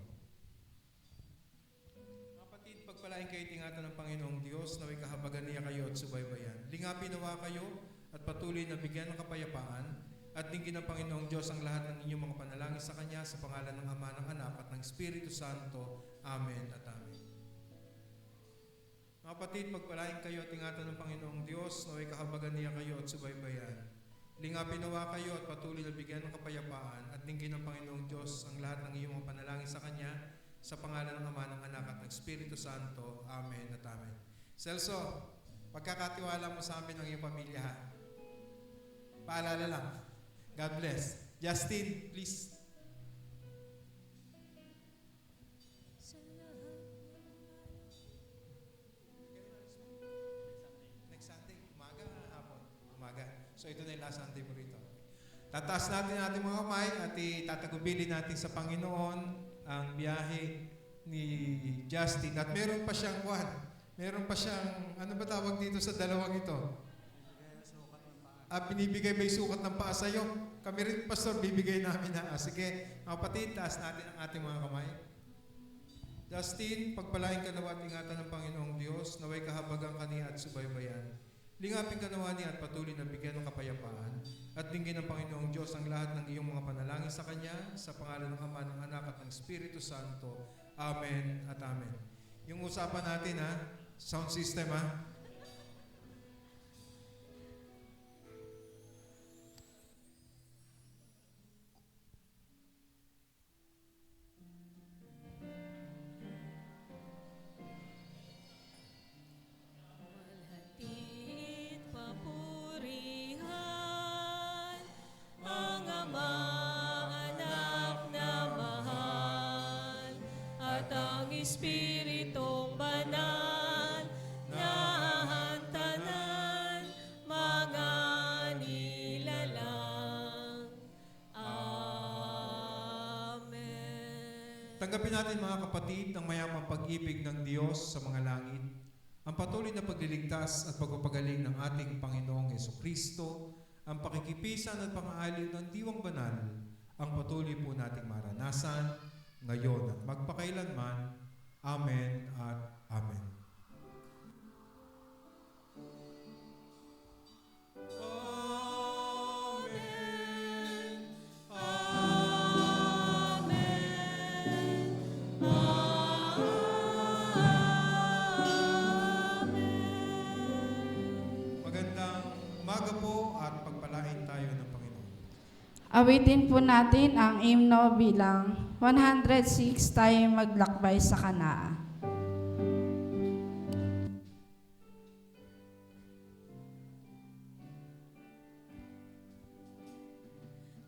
Mga kapatid, pagpalain kayo at ingatan ng Panginoong Diyos, naway kahabagan niya kayo at subaybayan. Lingapin nawa kayo at patuloy na bigyan ng kapayapaan at dinggin ng Panginoong Diyos ang lahat ng inyong mga panalangin sa Kanya sa pangalan ng Ama, ng Anak at ng Espiritu Santo. Amen at Amen. Mga kapatid, pagpalain kayo at ingatan ng Panginoong Diyos, naway kahabagan niya kayo at subaybayan. Lingapin nawa kayo at patuloy na bigyan ng kapayapaan at dinggin ng Panginoong Diyos ang lahat ng iyong mga panalangin sa Kanya sa pangalan ng Ama, ng Anak at ng Espiritu Santo. Amen at Amen. Celso, pagkakatiwala mo sa amin ang iyong pamilya, ha? Paalala lang. God bless. Justin, please. Next Sunday, umaga, hapon. Umaga. So ito na yung last Sunday mo rito. Tataas natin ang ating mga kamay at itatagubili natin sa Panginoon ang biyahe ni Justin. At meron pa siyang meron pa siyang, ano ba tawag dito sa dalawang ito? Binibigay ba yung sukat ng paa sa'yo? Kami rin, Pastor, bibigay namin na. Sige, mga kapatid, taas natin ang ating mga kamay. Justin, pagpalain ka nawa at ingatan ng Panginoong Diyos, naway kahabagan ka niya at subaybayan. Lingapin ka nawa niya at patuloy na bigyan ng kapayapaan. At dinggin ng Panginoong Diyos ang lahat ng iyong mga panalangin sa Kanya, sa pangalan ng Ama, ng Anak at ng Espiritu Santo. Amen at Amen. Yung usapan natin, sound system, Walhati Tanggapin natin mga kapatid ang mayamang pag-ibig ng Diyos sa mga langit, ang patuloy na pagliligtas at pagpapagaling ng ating Panginoong Jesucristo, ang pakikipisan at pang-aaliw ng Diwang Banal, ang patuloy po nating maranasan ngayon at magpakailanman. Amen at Amen. Umaga po at pagpalain tayo ng Panginoon. Awitin po natin ang hymno bilang 106, tayo maglakbay sa Kanaan.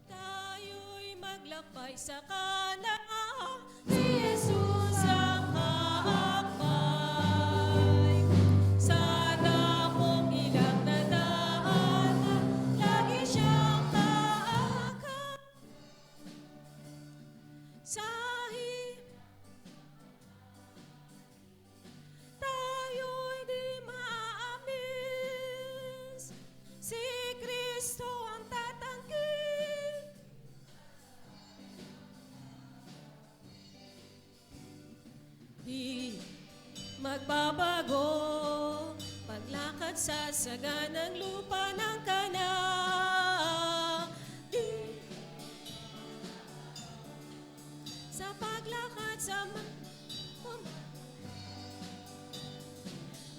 Tayo'y maglakbay sa Kanaan, si Jesus ang kaakbay. Sa dakong ilang na daanan, lagi siyang kaakap. Tayo'y di maamis, si Kristo ang tatangkin. Di magbabago, paglakad sa saganang lupa ng Kanaan. Sa paglakad sa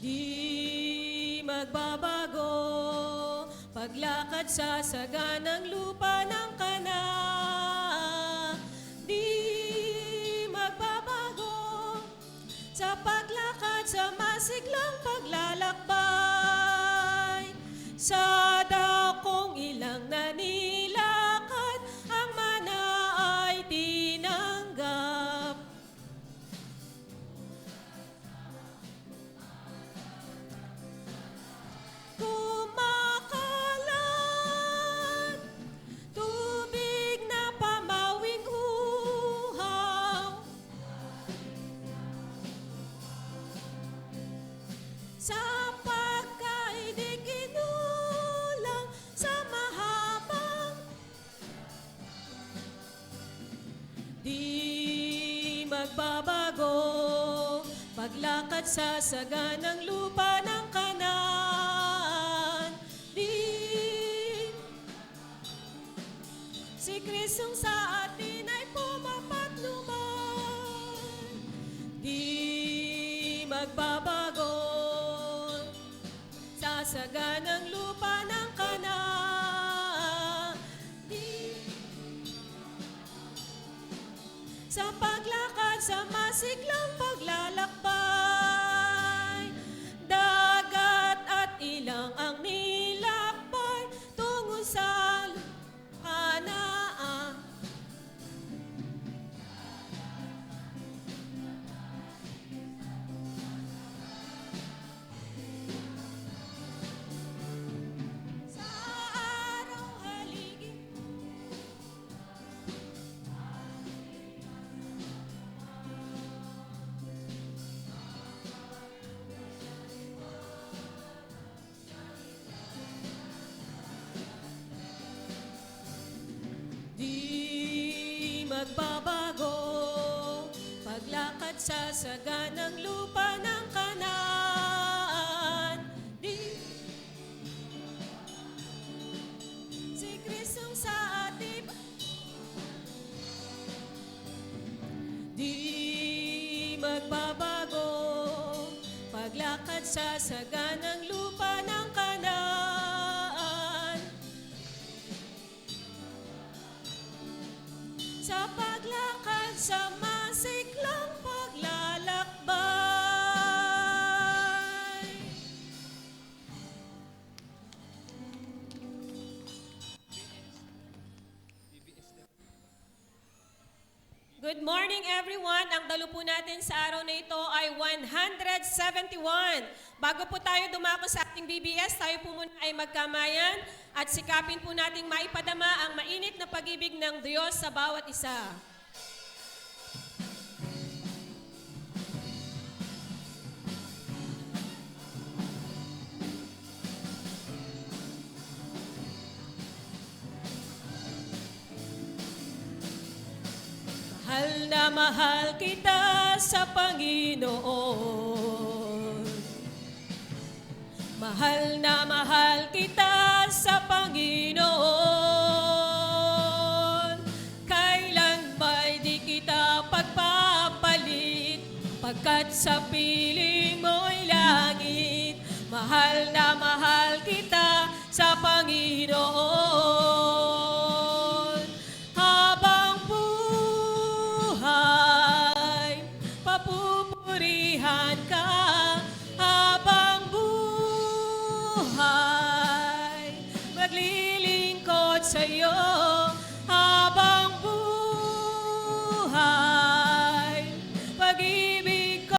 di magbabago, paglakad sa saganang lupa ng Kanaan. Di magbabago, sa paglakad sa masiglang paglalakbay. Sa dakong ilang na nilakad, ang mana ay tinanggap. Kumakalat, tubig na pamawing uhaw. Sa pagkaidi kinulang sa mahabang di magbabago, paglakad sa saganang lupa ng Kanaan. Di si Kristong sa atin ay pumapatnuman. Di magbabago, sa saganang lupa ng Kanaan. Di sa paglakad sa masiglang paglalakbay, dagat at ilang ang nilakbay tungo sa Kanaan. Sa araw haligi, di magbabago, paglakad sa saganang lupa ng Kanaan. Di si Kristong sa atin, di magbabago, paglakad sa saganang lupa ng Kanaan. Sa paglakad sa masiklang paglalakbay. Good morning everyone! Ang dalo po natin sa araw na ito ay 171. Bago po tayo dumako sa ating BBS, tayo po muna ay magkamayan at sikapin po nating maipadama ang mainit na pag-ibig ng Diyos sa bawat isa. mahal kita sa Panginoon. Mahal na mahal kita sa Panginoon. Kailan ba'y di kita pagpapalit, pagkat sa piling mo'y langit. Mahal na mahal kita